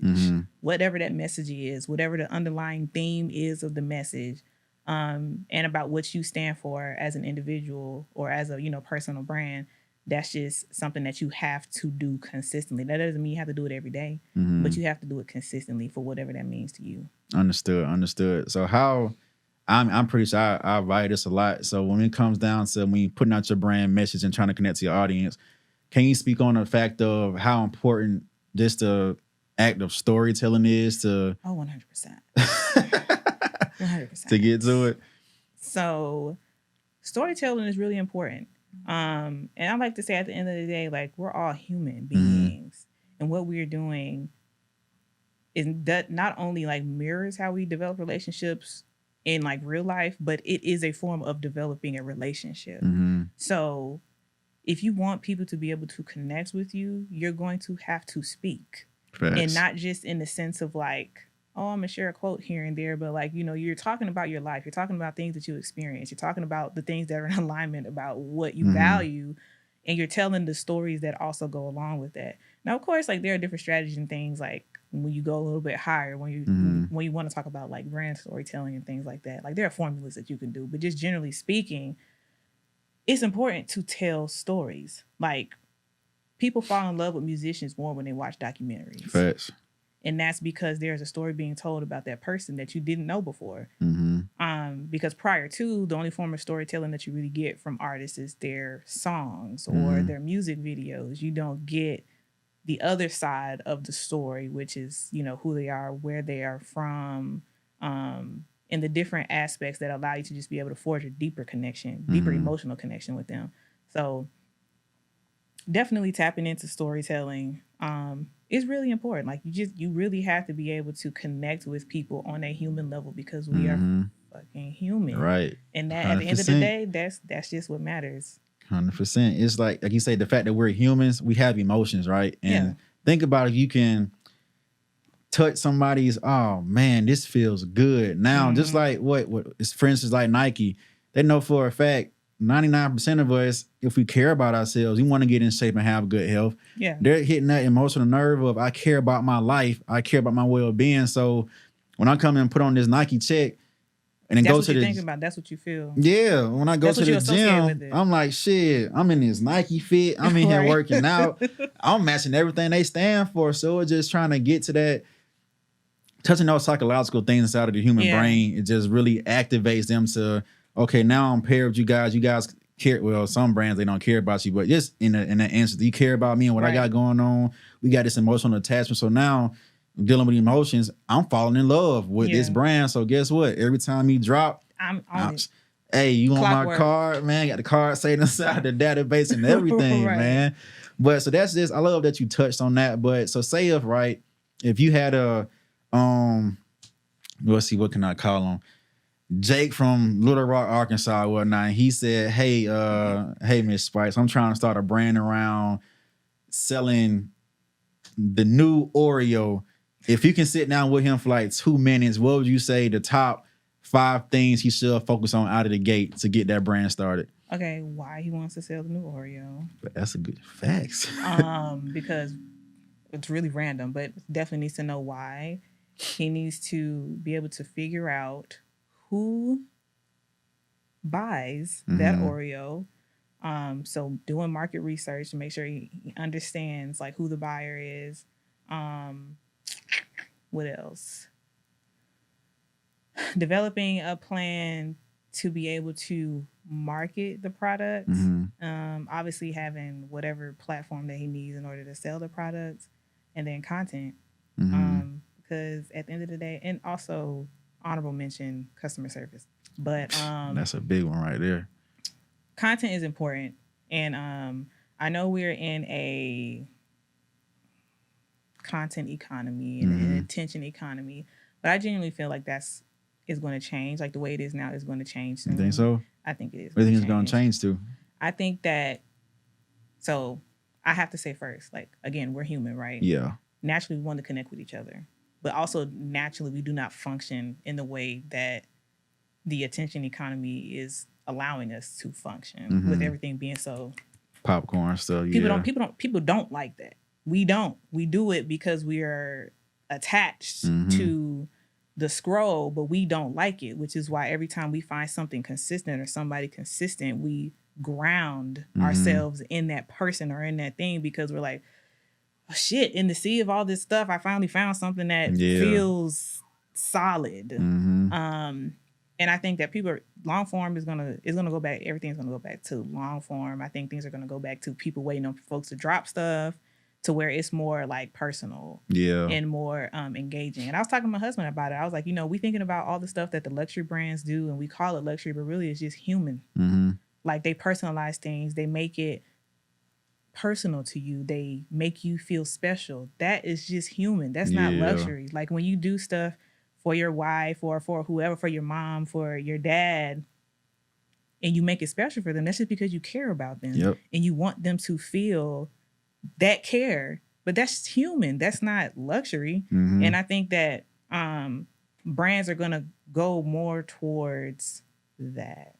whatever that message is, whatever the underlying theme is of the message, and about what you stand for as an individual or as a, personal brand. That's just something that you have to do consistently. That doesn't mean you have to do it every day, but you have to do it consistently for whatever that means to you. Understood. So how, I'm pretty sure I write this a lot. So when it comes down to when you're putting out your brand message and trying to connect to your audience, can you speak on the fact of how important just the act of storytelling is to... Oh, 100%. 100%. To get to it? So storytelling is really important. And I like to say at the end of the day, like, we're all human beings. And what we're doing is that not only like mirrors how we develop relationships in like real life, but it is a form of developing a relationship. So if you want people to be able to connect with you, you're going to have to speak. Facts. And not just in the sense of like, oh, I'm going to share a quote here and there, but like, you're talking about your life. You're talking about things that you experience. You're talking about the things that are in alignment about what you value, and you're telling the stories that also go along with that. Now, of course, like there are different strategies and things like when you go a little bit higher, when you want to talk about like brand storytelling and things like that. Like there are formulas that you can do, but just generally speaking, it's important to tell stories. Like people fall in love with musicians more when they watch documentaries. Facts. And that's because there's a story being told about that person that you didn't know before. Because prior to, the only form of storytelling that you really get from artists is their songs or their music videos. You don't get the other side of the story, which is, who they are, where they are from, and the different aspects that allow you to just be able to forge a deeper connection, deeper emotional connection with them. So definitely tapping into storytelling is really important. Like you really have to be able to connect with people on a human level because we are fucking human. Right. And that 100%. At the end of the day, that's just what matters. 100%. It's like you say, the fact that we're humans, we have emotions, right? And think about if you can touch somebody's, oh man, this feels good. Now, just like what for instance, like Nike, they know for a fact 99% of us, if we care about ourselves, we want to get in shape and have good health. Yeah. They're hitting that emotional nerve of, I care about my life. I care about my well-being. So when I come and put on this Nike check and then go to the... That's what you're thinking about. That's what you feel. Yeah. When I go to the gym, I'm like, shit, I'm in this Nike fit. I'm in here working out. I'm matching everything they stand for. So it's just trying to get to that, touching those psychological things inside of the human brain. It just really activates them to... Okay, now I'm paired with you guys. You guys care. Well, some brands, they don't care about you, but just in that instance, you care about me and what I got going on. We got this emotional attachment. So now dealing with emotions, I'm falling in love with this brand. So guess what? Every time you drop, I'm on it. Hey, you want my card, man? Got the card saved inside the database and everything, man. But so that's just, I love that you touched on that. But so say if you had a let's see, what can I call him? Jake from Little Rock, Arkansas, or whatnot. He said, hey, Miss Spice, I'm trying to start a brand around selling the new Oreo. If you can sit down with him for like 2 minutes, what would you say the top 5 things he should focus on out of the gate to get that brand started? Okay, why he wants to sell the new Oreo? But that's a good facts. Because it's really random, but definitely needs to know why. He needs to be able to figure out who buys that Oreo. So doing market research to make sure he understands like who the buyer is. What else? Developing a plan to be able to market the product. Obviously having whatever platform that he needs in order to sell the product, and then content. Because at the end of the day, and also honorable mention, customer service. But that's a big one right there. Content is important. And I know we're in a content economy and an attention economy, but I genuinely feel like is going to change. Like the way it is now is going to change soon. You think so? I think it is. What do you think it's going to change to? I think that, so I have to say first, like, again, we're human, right? Yeah. Naturally, we want to connect with each other. But also, naturally, we do not function in the way that the attention economy is allowing us to function, with everything being so popcorn stuff. People don't like that. We don't. We do it because we are attached to the scroll, but we don't like it, which is why every time we find something consistent or somebody consistent, we ground ourselves in that person or in that thing, because we're like, oh, shit, in the sea of all this stuff, I finally found something that feels solid. And I think that long form is gonna go back. Everything's gonna go back to long form. I think things are gonna go back to people waiting on folks to drop stuff, to where it's more like personal and more engaging. And I was talking to my husband about it. I was like, we thinking about all the stuff that the luxury brands do, and we call it luxury, but really it's just human. Like they personalize things. They make it personal to you. They make you feel special. That is just human. That's not luxury. Like when you do stuff for your wife or for whoever, for your mom, for your dad, and you make it special for them, that's just because you care about them and you want them to feel that care. But that's human. That's not luxury. And I think that brands are gonna go more towards that.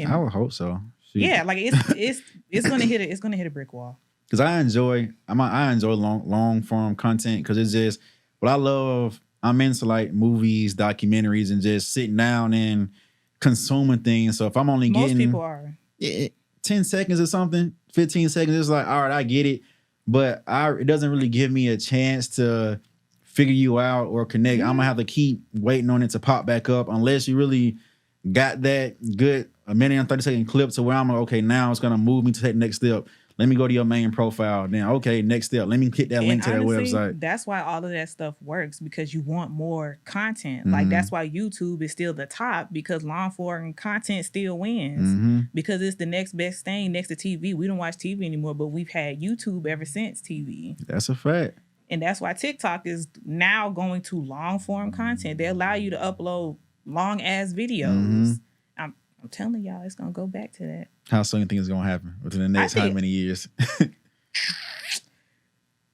I would hope so. Yeah, like it's gonna hit a brick wall. Because I enjoy long form content, because it's just what I love. I'm into like movies, documentaries, and just sitting down and consuming things. So if I'm only most getting people are 10 seconds or something, 15 seconds, it's like, all right, I get it. But it doesn't really give me a chance to figure you out or connect. I'm gonna have to keep waiting on it to pop back up unless you really got that good a minute and 30-second clip to where I'm like, okay, now it's gonna move me to take the next step. Let me go to your main profile. Then, okay, next step. Let me hit that link to that website. That's why all of that stuff works, because you want more content. Like that's why YouTube is still the top, because long form content still wins. Because it's the next best thing next to TV. We don't watch TV anymore, but we've had YouTube ever since TV. That's a fact. And that's why TikTok is now going to long form content. They allow you to upload long ass videos. I'm telling y'all, it's gonna go back to that. How soon do you think it's gonna happen? Within the next how many years?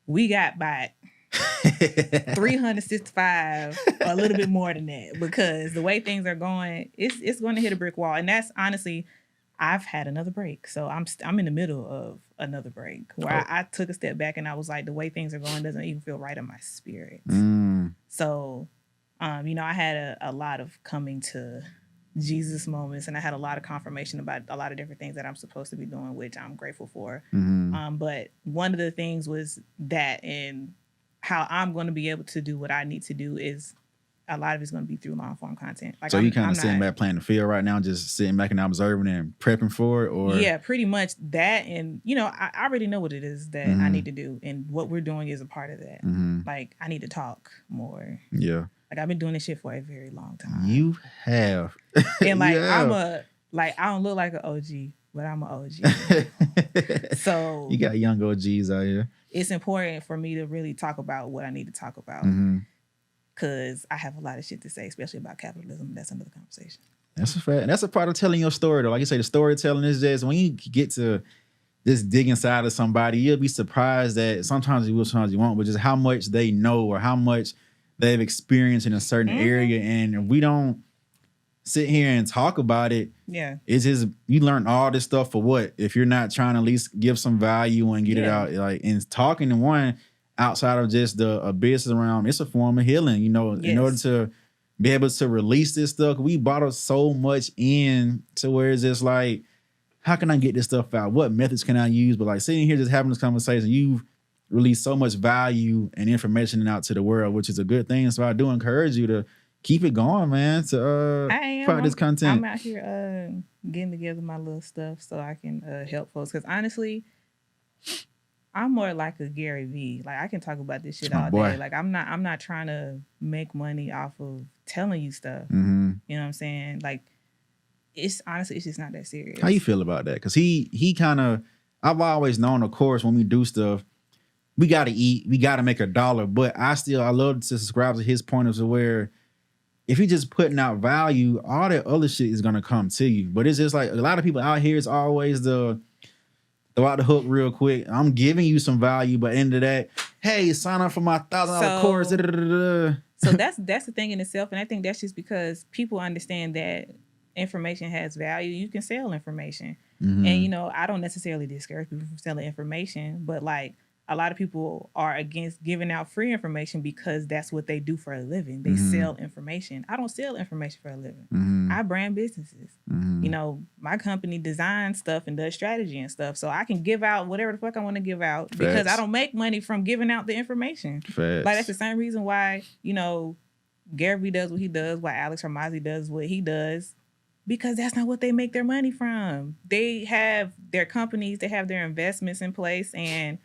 We got by 365, a little bit more than that, because the way things are going, it's going to hit a brick wall. And that's honestly, I've had another break, so I'm in the middle of another break where I took a step back and I was like, the way things are going doesn't even feel right in my spirit. So, I had a lot of coming to Jesus moments, and I had a lot of confirmation about a lot of different things that I'm supposed to be doing, which I'm grateful for. But one of the things was that, and how I'm going to be able to do what I need to do is a lot of it's going to be through long form content. Like, so you kind of sitting back playing the field right now, just sitting back and observing and prepping for it, or yeah, pretty much that. And I already know what it is that I need to do, and what we're doing is a part of that. Like, I need to talk more. Yeah, like I've been doing this shit for a very long time. You have, and like I don't look like an OG, but I'm an OG. So you got young OGs out here. It's important for me to really talk about what I need to talk about. Because I have a lot of shit to say, especially about capitalism. That's another conversation. That's a fact. That's a part of telling your story, though. Like you say, the storytelling is just when you get to this dig inside of somebody, you'll be surprised that sometimes you will, sometimes you won't, but just how much they know or how much they've experienced in a certain area. And if we don't sit here and talk about it, it's just, you learn all this stuff for what? If you're not trying to at least give some value and get it out, like, and talking to one outside of just a business around, it's a form of healing, in order to be able to release this stuff. We bottle so much in to where it's just like, how can I get this stuff out? What methods can I use? But like sitting here just having this conversation, you've released so much value and information out to the world, which is a good thing. So I do encourage you to keep it going, man, to provide this content. I'm out here getting together my little stuff so I can help folks. Because honestly, I'm more like a Gary Vee. Like, I can talk about this shit all day. Like, I'm not trying to make money off of telling you stuff. You know what I'm saying? Like, it's just not that serious. How you feel about that? Because he kind of, I've always known, of course, when we do stuff, we got to eat, we got to make $1. But I love to subscribe to his point of where if you're just putting out value, all that other shit is going to come to you. But it's just like a lot of people out here, it's always the throw out the hook real quick. I'm giving you some value, but end of that, hey, sign up for my $1,000 course. So that's the thing in itself. And I think that's just because people understand that information has value. You can sell information. And, I don't necessarily discourage people from selling information, but like a lot of people are against giving out free information because that's what they do for a living. They sell information. I don't sell information for a living. I brand businesses. My company designs stuff and does strategy and stuff. So I can give out whatever the fuck I want to give out because I don't make money from giving out the information. Like, that's the same reason why, Gary Vee does what he does, why Alex Hormozi does what he does, because that's not what they make their money from. They have their companies, they have their investments in place, and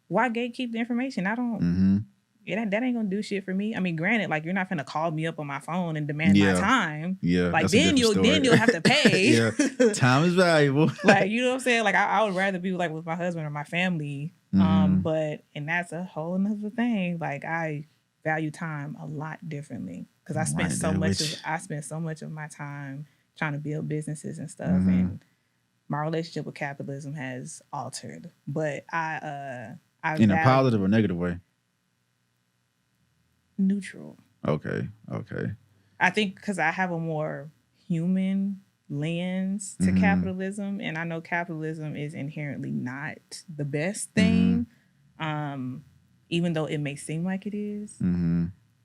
why gatekeep the information? I don't. That ain't gonna do shit for me. I mean, granted, like, you're not gonna call me up on my phone and demand my time. Like, then you'll have to pay. Time is valuable. Like, you know what I'm saying? Like, I would rather be like with my husband or my family. And that's a whole nother thing. Like, I value time a lot differently because I spend so much of my time trying to build businesses and stuff, and my relationship with capitalism has altered. But I in a positive or negative way? Neutral. Okay. I think because I have a more human lens to capitalism, and I know capitalism is inherently not the best thing, even though it may seem like it is.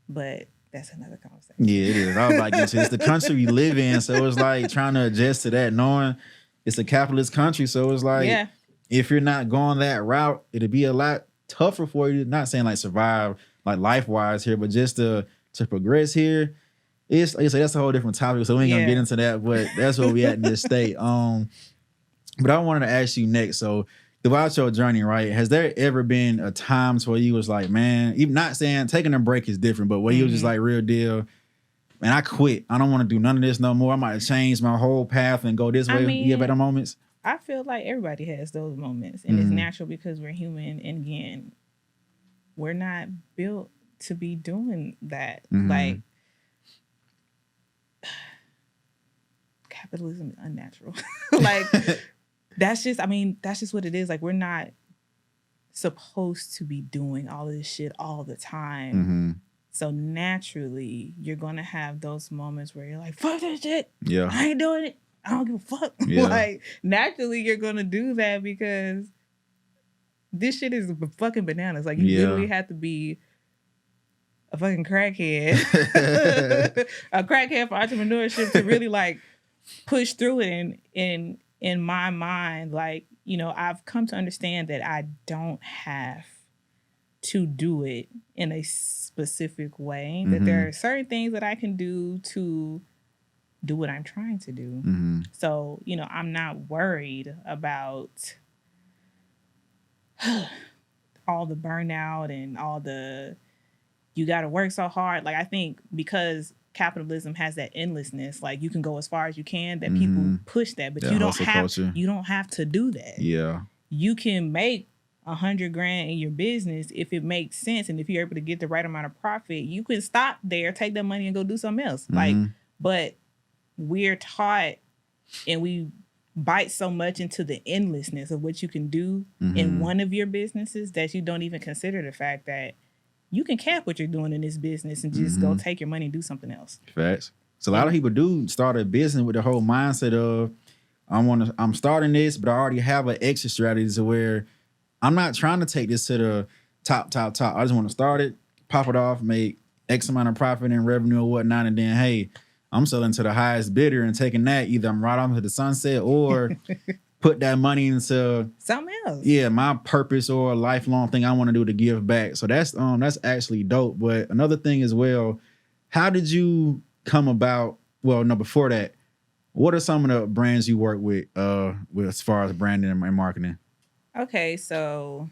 But that's another conversation. Yeah, it is. I was like, it's the country we live in, so it's like trying to adjust to that, knowing it's a capitalist country. So it's like, if you're not going that route, it'll be a lot tougher for you. Not saying like survive, like life-wise here, but just to progress here. It's like I say, that's a whole different topic, so we ain't gonna get into that. But that's where we at in this state. But I wanted to ask you next. So throughout your journey, right, has there ever been a time where you was like, man, even not saying taking a break is different, but where you was just like, real deal, man, I quit. I don't want to do none of this no more. I might change my whole path and go this way. You have better moments? I feel like everybody has those moments, and it's natural because we're human. And again, we're not built to be doing that. Like, capitalism is unnatural. Like, that's just what it is. Like, we're not supposed to be doing all of this shit all the time. So naturally, you're going to have those moments where you're like, fuck that shit. I ain't doing it. I don't give a fuck. Like, naturally, you're going to do that because this shit is fucking bananas. Like, you literally have to be a fucking crackhead. A crackhead for entrepreneurship to really, like, push through it. In my mind, like, I've come to understand that I don't have to do it in a specific way. That there are certain things that I can do to do what I'm trying to do. So, you know, I'm not worried about all the burnout and all the, you got to work so hard. Like, I think because capitalism has that endlessness, like you can go as far as you can, that people push that, but That you don't hustle have culture. you don't have to do that. Yeah. You can make $100,000 in your business if it makes sense, and if you're able to get the right amount of profit, you can stop there, take that money, and go do something else. Like, but we're taught, and we bite so much into the endlessness of what you can do in one of your businesses that you don't even consider the fact that you can cap what you're doing in this business and just go take your money and do something else. Facts. So a lot of people do start a business with the whole mindset of, I'm starting this, but I already have an exit strategy to where I'm not trying to take this to the top. I just want to start it, pop it off, make X amount of profit and revenue or whatnot, and then, hey, I'm selling to the highest bidder and taking that. Either I'm right off to the sunset or put that money into something else. Yeah, my purpose or a lifelong thing I want to do to give back. So that's actually dope. But another thing as well, how did you come about? Well, no, before that, what are some of the brands you work with as far as branding and marketing? Okay, so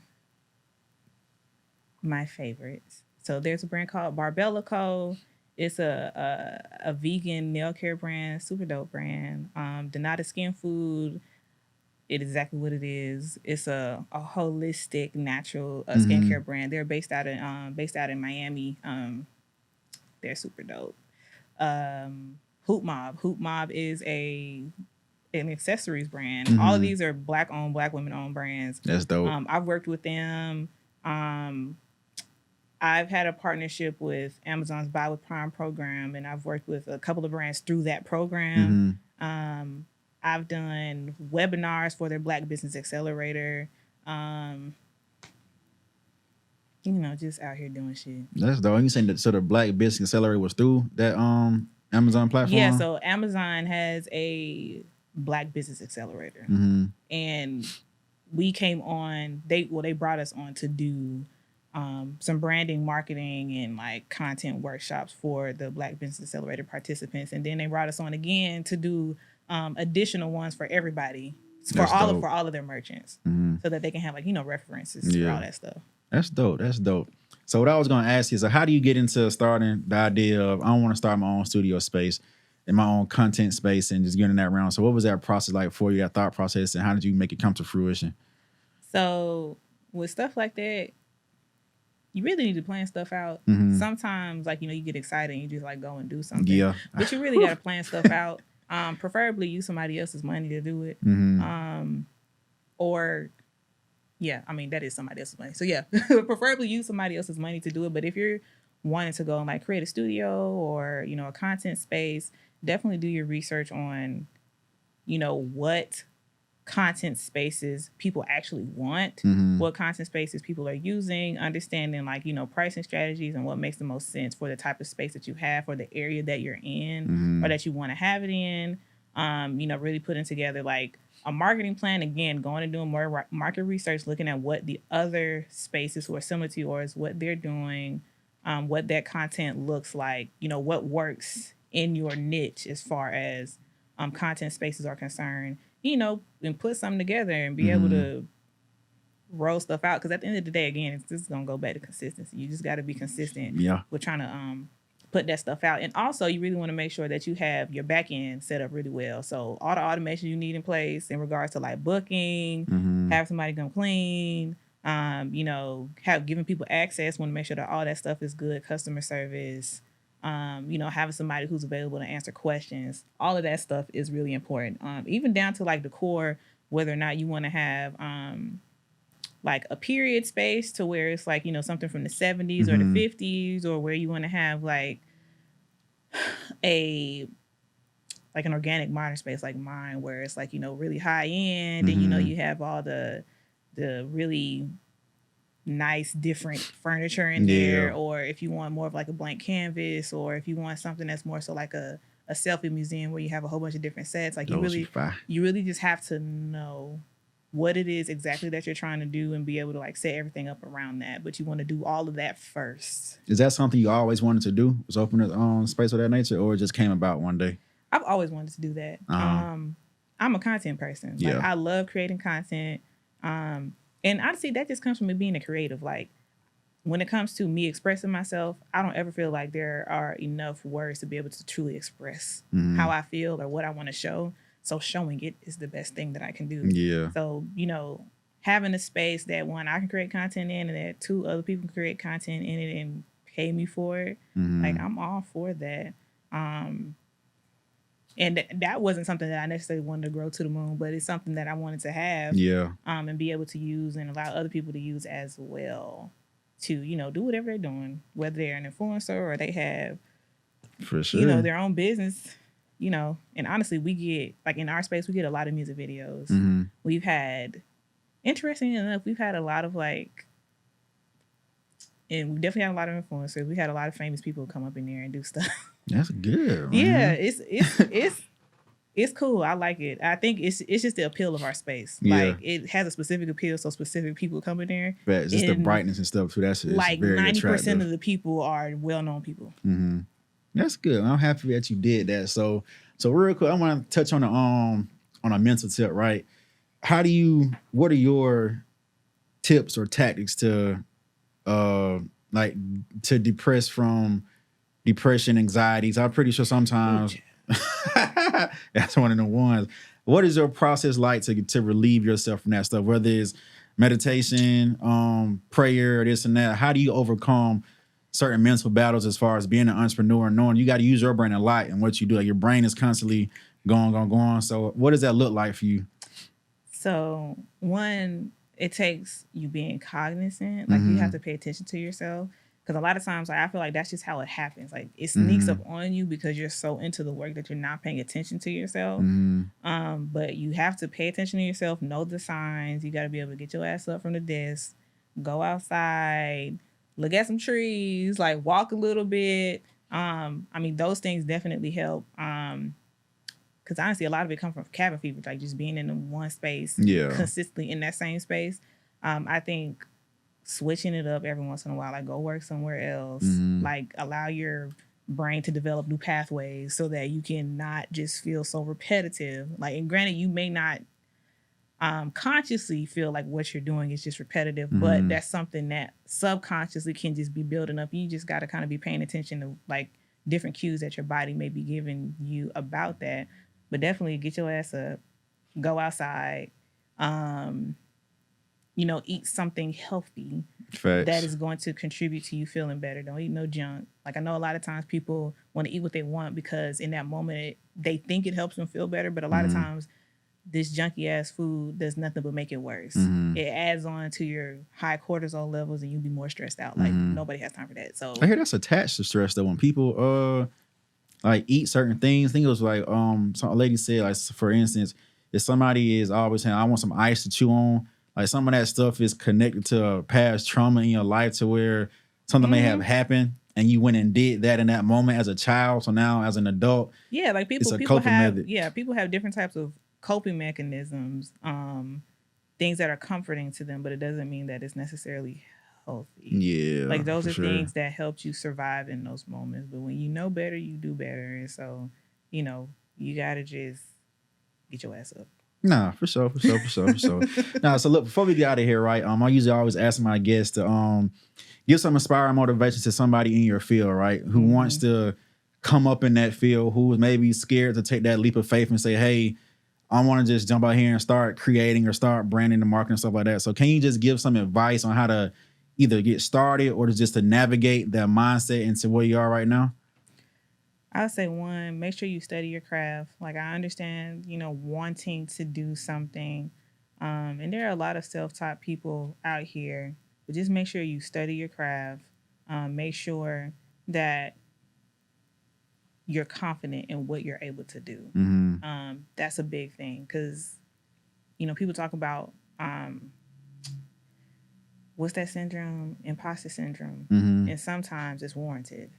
my favorites. So there's a brand called Barbella Co. It's a vegan nail care brand, super dope brand. Donata Skin Food. It is exactly what it is. It's a holistic, natural skincare brand. They're based out in Miami. They're super dope. Hoop Mob. Hoop Mob is an accessories brand. All of these are Black owned, Black women owned brands. That's dope. I've worked with them. I've had a partnership with Amazon's Buy with Prime program, and I've worked with a couple of brands through that program. I've done webinars for their Black Business Accelerator. You know, just out here doing shit. That's dope. You saying that so the Black Business Accelerator was through that Amazon platform? Yeah, so Amazon has a Black Business Accelerator. And we came on, they brought us on to do some branding, marketing, and like content workshops for the Black Business Accelerator participants. And then they brought us on again to do additional ones for everybody, for all of their merchants, so that they can have like, you know, references for all that stuff. That's dope. So what I was going to ask you is, how do you get into starting the idea of, I want to start my own studio space and my own content space and just getting that round? So what was that process like for you, that thought process, and how did you make it come to fruition? So with stuff like that, you really need to plan stuff out. Sometimes, like, you know, you get excited and you just like go and do something. Yeah. But you really got to plan stuff out. Preferably use somebody else's money to do it. Or, yeah, I mean, that is somebody else's money. So yeah, preferably use somebody else's money to do it. But if you're wanting to go and like create a studio or, you know, a content space, definitely do your research on, you know, what content spaces people actually want, what content spaces people are using, understanding like, you know, pricing strategies and what makes the most sense for the type of space that you have, for the area that you're in or that you want to have it in. You know, really putting together like a marketing plan, again, going and doing more market research, looking at what the other spaces who are similar to yours, what they're doing, what that content looks like, you know, what works in your niche as far as content spaces are concerned, you know, and put something together and be able to roll stuff out. Because at the end of the day, again, this is going to go back to consistency. You just got to be consistent with trying to put that stuff out. And also, you really want to make sure that you have your back end set up really well. So all the automation you need in place in regards to like booking, have somebody come clean, you know, giving people access, want to make sure that all that stuff is good, customer service, you know, having somebody who's available to answer questions. All of that stuff is really important. Even down to like the core, whether or not you want to have like a period space to where it's like, you know, something from the 70s or the 50s, or where you want to have like an organic modern space like mine, where it's like, you know, really high end and, you know, you have all the really nice different furniture in there, or if you want more of like a blank canvas, or if you want something that's more so like a selfie museum where you have a whole bunch of different sets, like you really just have to know what it is exactly that you're trying to do and be able to like set everything up around that. But you want to do all of that first. Is that something you always wanted to do? Was open a space of that nature, or it just came about one day? I've always wanted to do that. I'm a content person. Like, Yeah. I love creating content. And honestly, that just comes from me being a creative. Like, when it comes to me expressing myself, I don't ever feel like there are enough words to be able to truly express how I feel or what I want to show. So showing it is the best thing that I can do. Yeah. So, having a space that one, I can create content in, and that two, other people can create content in it and pay me for it. Like, I'm all for that. And that wasn't something that I necessarily wanted to grow to the moon, but it's something that I wanted to have. Yeah. And be able to use and allow other people to use as well to, do whatever they're doing, whether they're an influencer or they have, For sure. their own business, and honestly, we get, like in our space, we get a lot of music videos. We've had, interestingly enough, we've had a lot of and we definitely had a lot of influencers. We had a lot of famous people come up in there and do stuff. That's good, man. Yeah, it's cool. I like it. I think it's just the appeal of our space. Yeah. Like, it has a specific appeal, so specific people come in there. But it's just the brightness and stuff too. That's Like very 90% attractive. of the people are well-known people. That's good. I'm happy that you did that. So real quick, I want to touch on a mental tip, right? What are your tips or tactics to depress from depression, anxieties? I'm pretty sure sometimes that's one of the ones. What is your process like to relieve yourself from that stuff? Whether it's meditation, prayer, this and that. How do you overcome certain mental battles as far as being an entrepreneur and knowing you got to use your brain a lot in what you do? Like, your brain is constantly going. So what does that look like for you? So one, it takes you being cognizant. Like, you have to pay attention to yourself. Because a lot of times, I feel like that's just how it happens. Like, it sneaks up on you because you're so into the work that you're not paying attention to yourself. But you have to pay attention to yourself, know the signs. You got to be able to get your ass up from the desk, go outside, look at some trees, like walk a little bit. Those things definitely help. Because honestly, a lot of it comes from cabin fever, like just being in one space, consistently in that same space. I think switching it up every once in a while, like go work somewhere else, like allow your brain to develop new pathways so that you can not just feel so repetitive. Like, and granted, you may not consciously feel like what you're doing is just repetitive, but that's something that subconsciously can just be building up. You just got to kind of be paying attention to like different cues that your body may be giving you about that. But definitely get your ass up, go outside, eat something healthy. Facts. That is going to contribute to you feeling better. Don't eat no junk. Like, I know a lot of times people want to eat what they want because in that moment they think it helps them feel better, but a lot of times this junky ass food does nothing but make it worse. It adds on to your high cortisol levels and you'll be more stressed out. Like, nobody has time for that. So I hear that's attached to stress though. When people eat certain things, I think it was like a lady said, like, for instance, if somebody is always saying, I want some ice to chew on, like some of that stuff is connected to a past trauma in your life to where something may have happened and you went and did that in that moment as a child. So now as an adult, like people have people have different types of coping mechanisms, things that are comforting to them, but it doesn't mean that it's necessarily healthy. Yeah. Like, those are things that helped you survive in those moments. But when you know better, you do better. And so, you gotta just get your ass up. Nah, for sure. Nah, so look, before we get out of here, right? I usually always ask my guests to give some inspiring motivation to somebody in your field, right? Who wants to come up in that field, who is maybe scared to take that leap of faith and say, hey, I want to just jump out here and start creating or start branding and marketing and stuff like that. So can you just give some advice on how to either get started or just to navigate that mindset into where you are right now? I would say, one, make sure you study your craft. Like, I understand, wanting to do something. And there are a lot of self-taught people out here, but just make sure you study your craft. Make sure that you're confident in what you're able to do. That's a big thing because, people talk about, what's that syndrome? Imposter syndrome. And sometimes it's warranted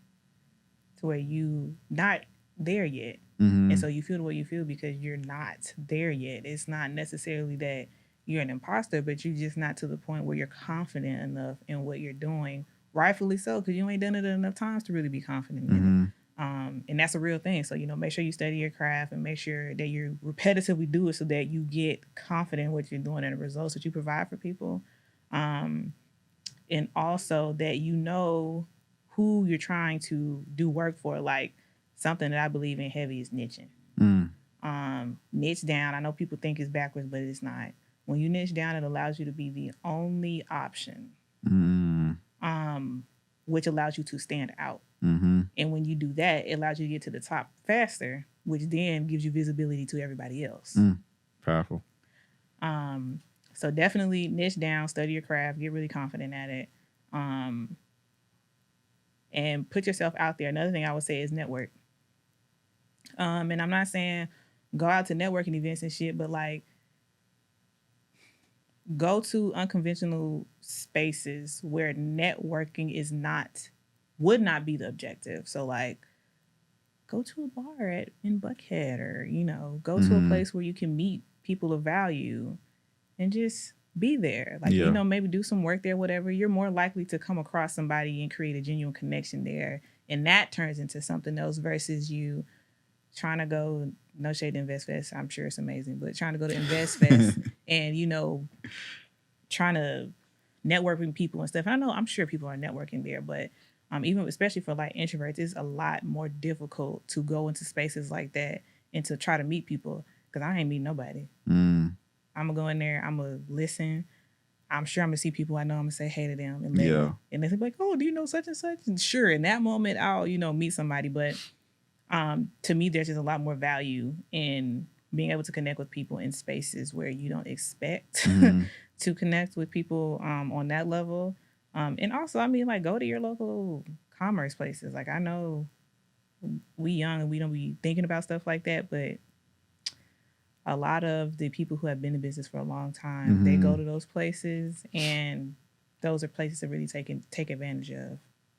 to where you not there yet. And so you feel the way you feel because you're not there yet. It's not necessarily that you're an imposter, but you're just not to the point where you're confident enough in what you're doing. Rightfully so, because you ain't done it enough times to really be confident in it. And that's a real thing. So, make sure you study your craft and make sure that you repetitively do it so that you get confident in what you're doing and the results that you provide for people. And also that you know who you're trying to do work for. Like something that I believe in heavy is niching. Niche down. I know people think it's backwards, but it's not. When you niche down, it allows you to be the only option, which allows you to stand out. And when you do that, it allows you to get to the top faster, which then gives you visibility to everybody else. Powerful. So definitely niche down, study your craft, get really confident at it, and put yourself out there. Another thing I would say is network. And I'm not saying go out to networking events and shit, but like go to unconventional spaces where networking would not be the objective. So like go to a bar in Buckhead, or, go to a place where you can meet people of value and just be there. Like, maybe do some work there, whatever. You're more likely to come across somebody and create a genuine connection there. And that turns into something else versus you trying to go, no shade to Invest Fest, I'm sure it's amazing, but trying to go to Invest Fest and, trying to network with people and stuff. And I'm sure people are networking there, but even especially for like introverts, it's a lot more difficult to go into spaces like that and to try to meet people, because I ain't meet nobody. I'm going to go in there, I'm going to listen. I'm sure I'm going to see people I know, I'm going to say hey to them. And they're like, oh, do you know such and such? And sure, in that moment, I'll, meet somebody. But to me, there's just a lot more value in being able to connect with people in spaces where you don't expect to connect with people on that level. And also, go to your local commerce places. Like, I know we young and we don't be thinking about stuff like that, but a lot of the people who have been in business for a long time, they go to those places, and those are places to really take advantage of.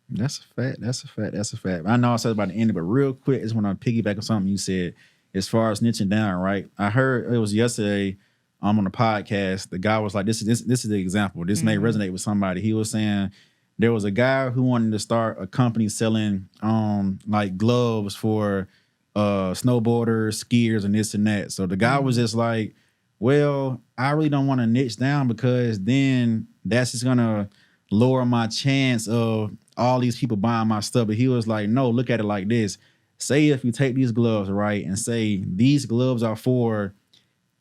That's a fact. I know I said about the end, but real quick, I just want to piggyback on something you said as far as niching down, right? I heard it was yesterday on the podcast. The guy was like, this is the example. This may resonate with somebody. He was saying there was a guy who wanted to start a company selling like gloves for snowboarders, skiers, and this and that. So the guy was just like, well, I really don't want to niche down, because then that's just gonna lower my chance of all these people buying my stuff. But he was like, no, look at it like this. Say if you take these gloves, right, and say these gloves are for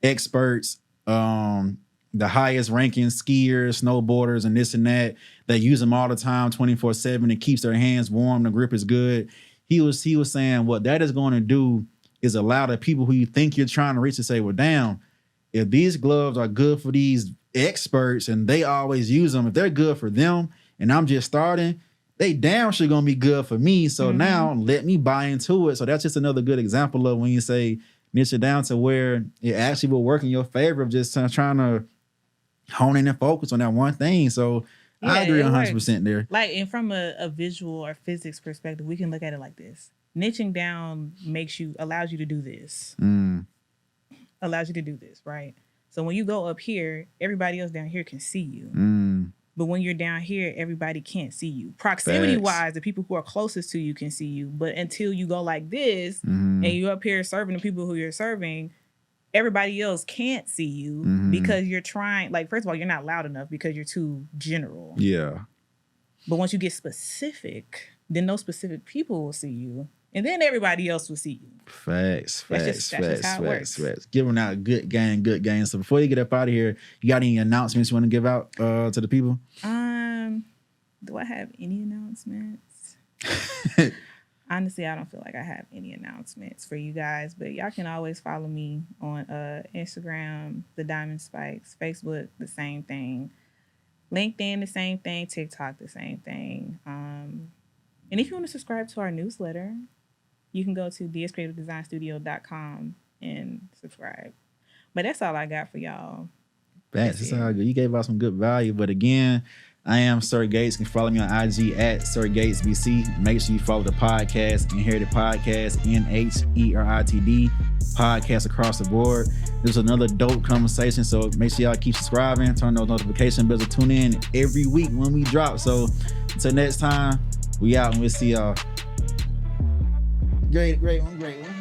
experts, the highest ranking skiers, snowboarders, and this and that, that use them all the time, 24/7. It keeps their hands warm. The grip is good. He was saying what that is going to do is allow the people who you think you're trying to reach to say, well, damn, if these gloves are good for these experts and they always use them, if they're good for them and I'm just starting, they damn sure gonna be good for me. So now let me buy into it. So that's just another good example of when you say niche it down to where it actually will work in your favor of just trying to hone in and focus on that one thing. So yeah, I agree 100% there. Like, and from a visual or physics perspective, we can look at it like this. Niching down allows you to do this. Allows you to do this, right? So when you go up here, everybody else down here can see you. But when you're down here, everybody can't see you. Proximity-wise, the people who are closest to you can see you. But until you go like this, and you're up here serving the people who you're serving, everybody else can't see you because you're trying, like, first of all, you're not loud enough because you're too general. Yeah. But once you get specific, then those specific people will see you. And then everybody else will see you. Facts. That's just how it works. Giving out good game. So before you get up out of here, you got any announcements you want to give out to the people? Do I have any announcements? Honestly, I don't feel like I have any announcements for you guys, but y'all can always follow me on Instagram, The Diamond Spikes, Facebook, the same thing, LinkedIn, the same thing, TikTok, the same thing. And if you want to subscribe to our newsletter, you can go to dscreativedesignstudio.com and subscribe. But that's all I got for y'all. That's all good. You gave out some good value. But again, I am Sir Gates. You can follow me on IG at Sir Gates BC. Make sure you follow the podcast, NHERITD Podcast, NHERITD Podcast across the board. This is another dope conversation, so make sure y'all keep subscribing, turn those notification bells to tune in every week when we drop. So until next time, we out and we'll see y'all. Great one.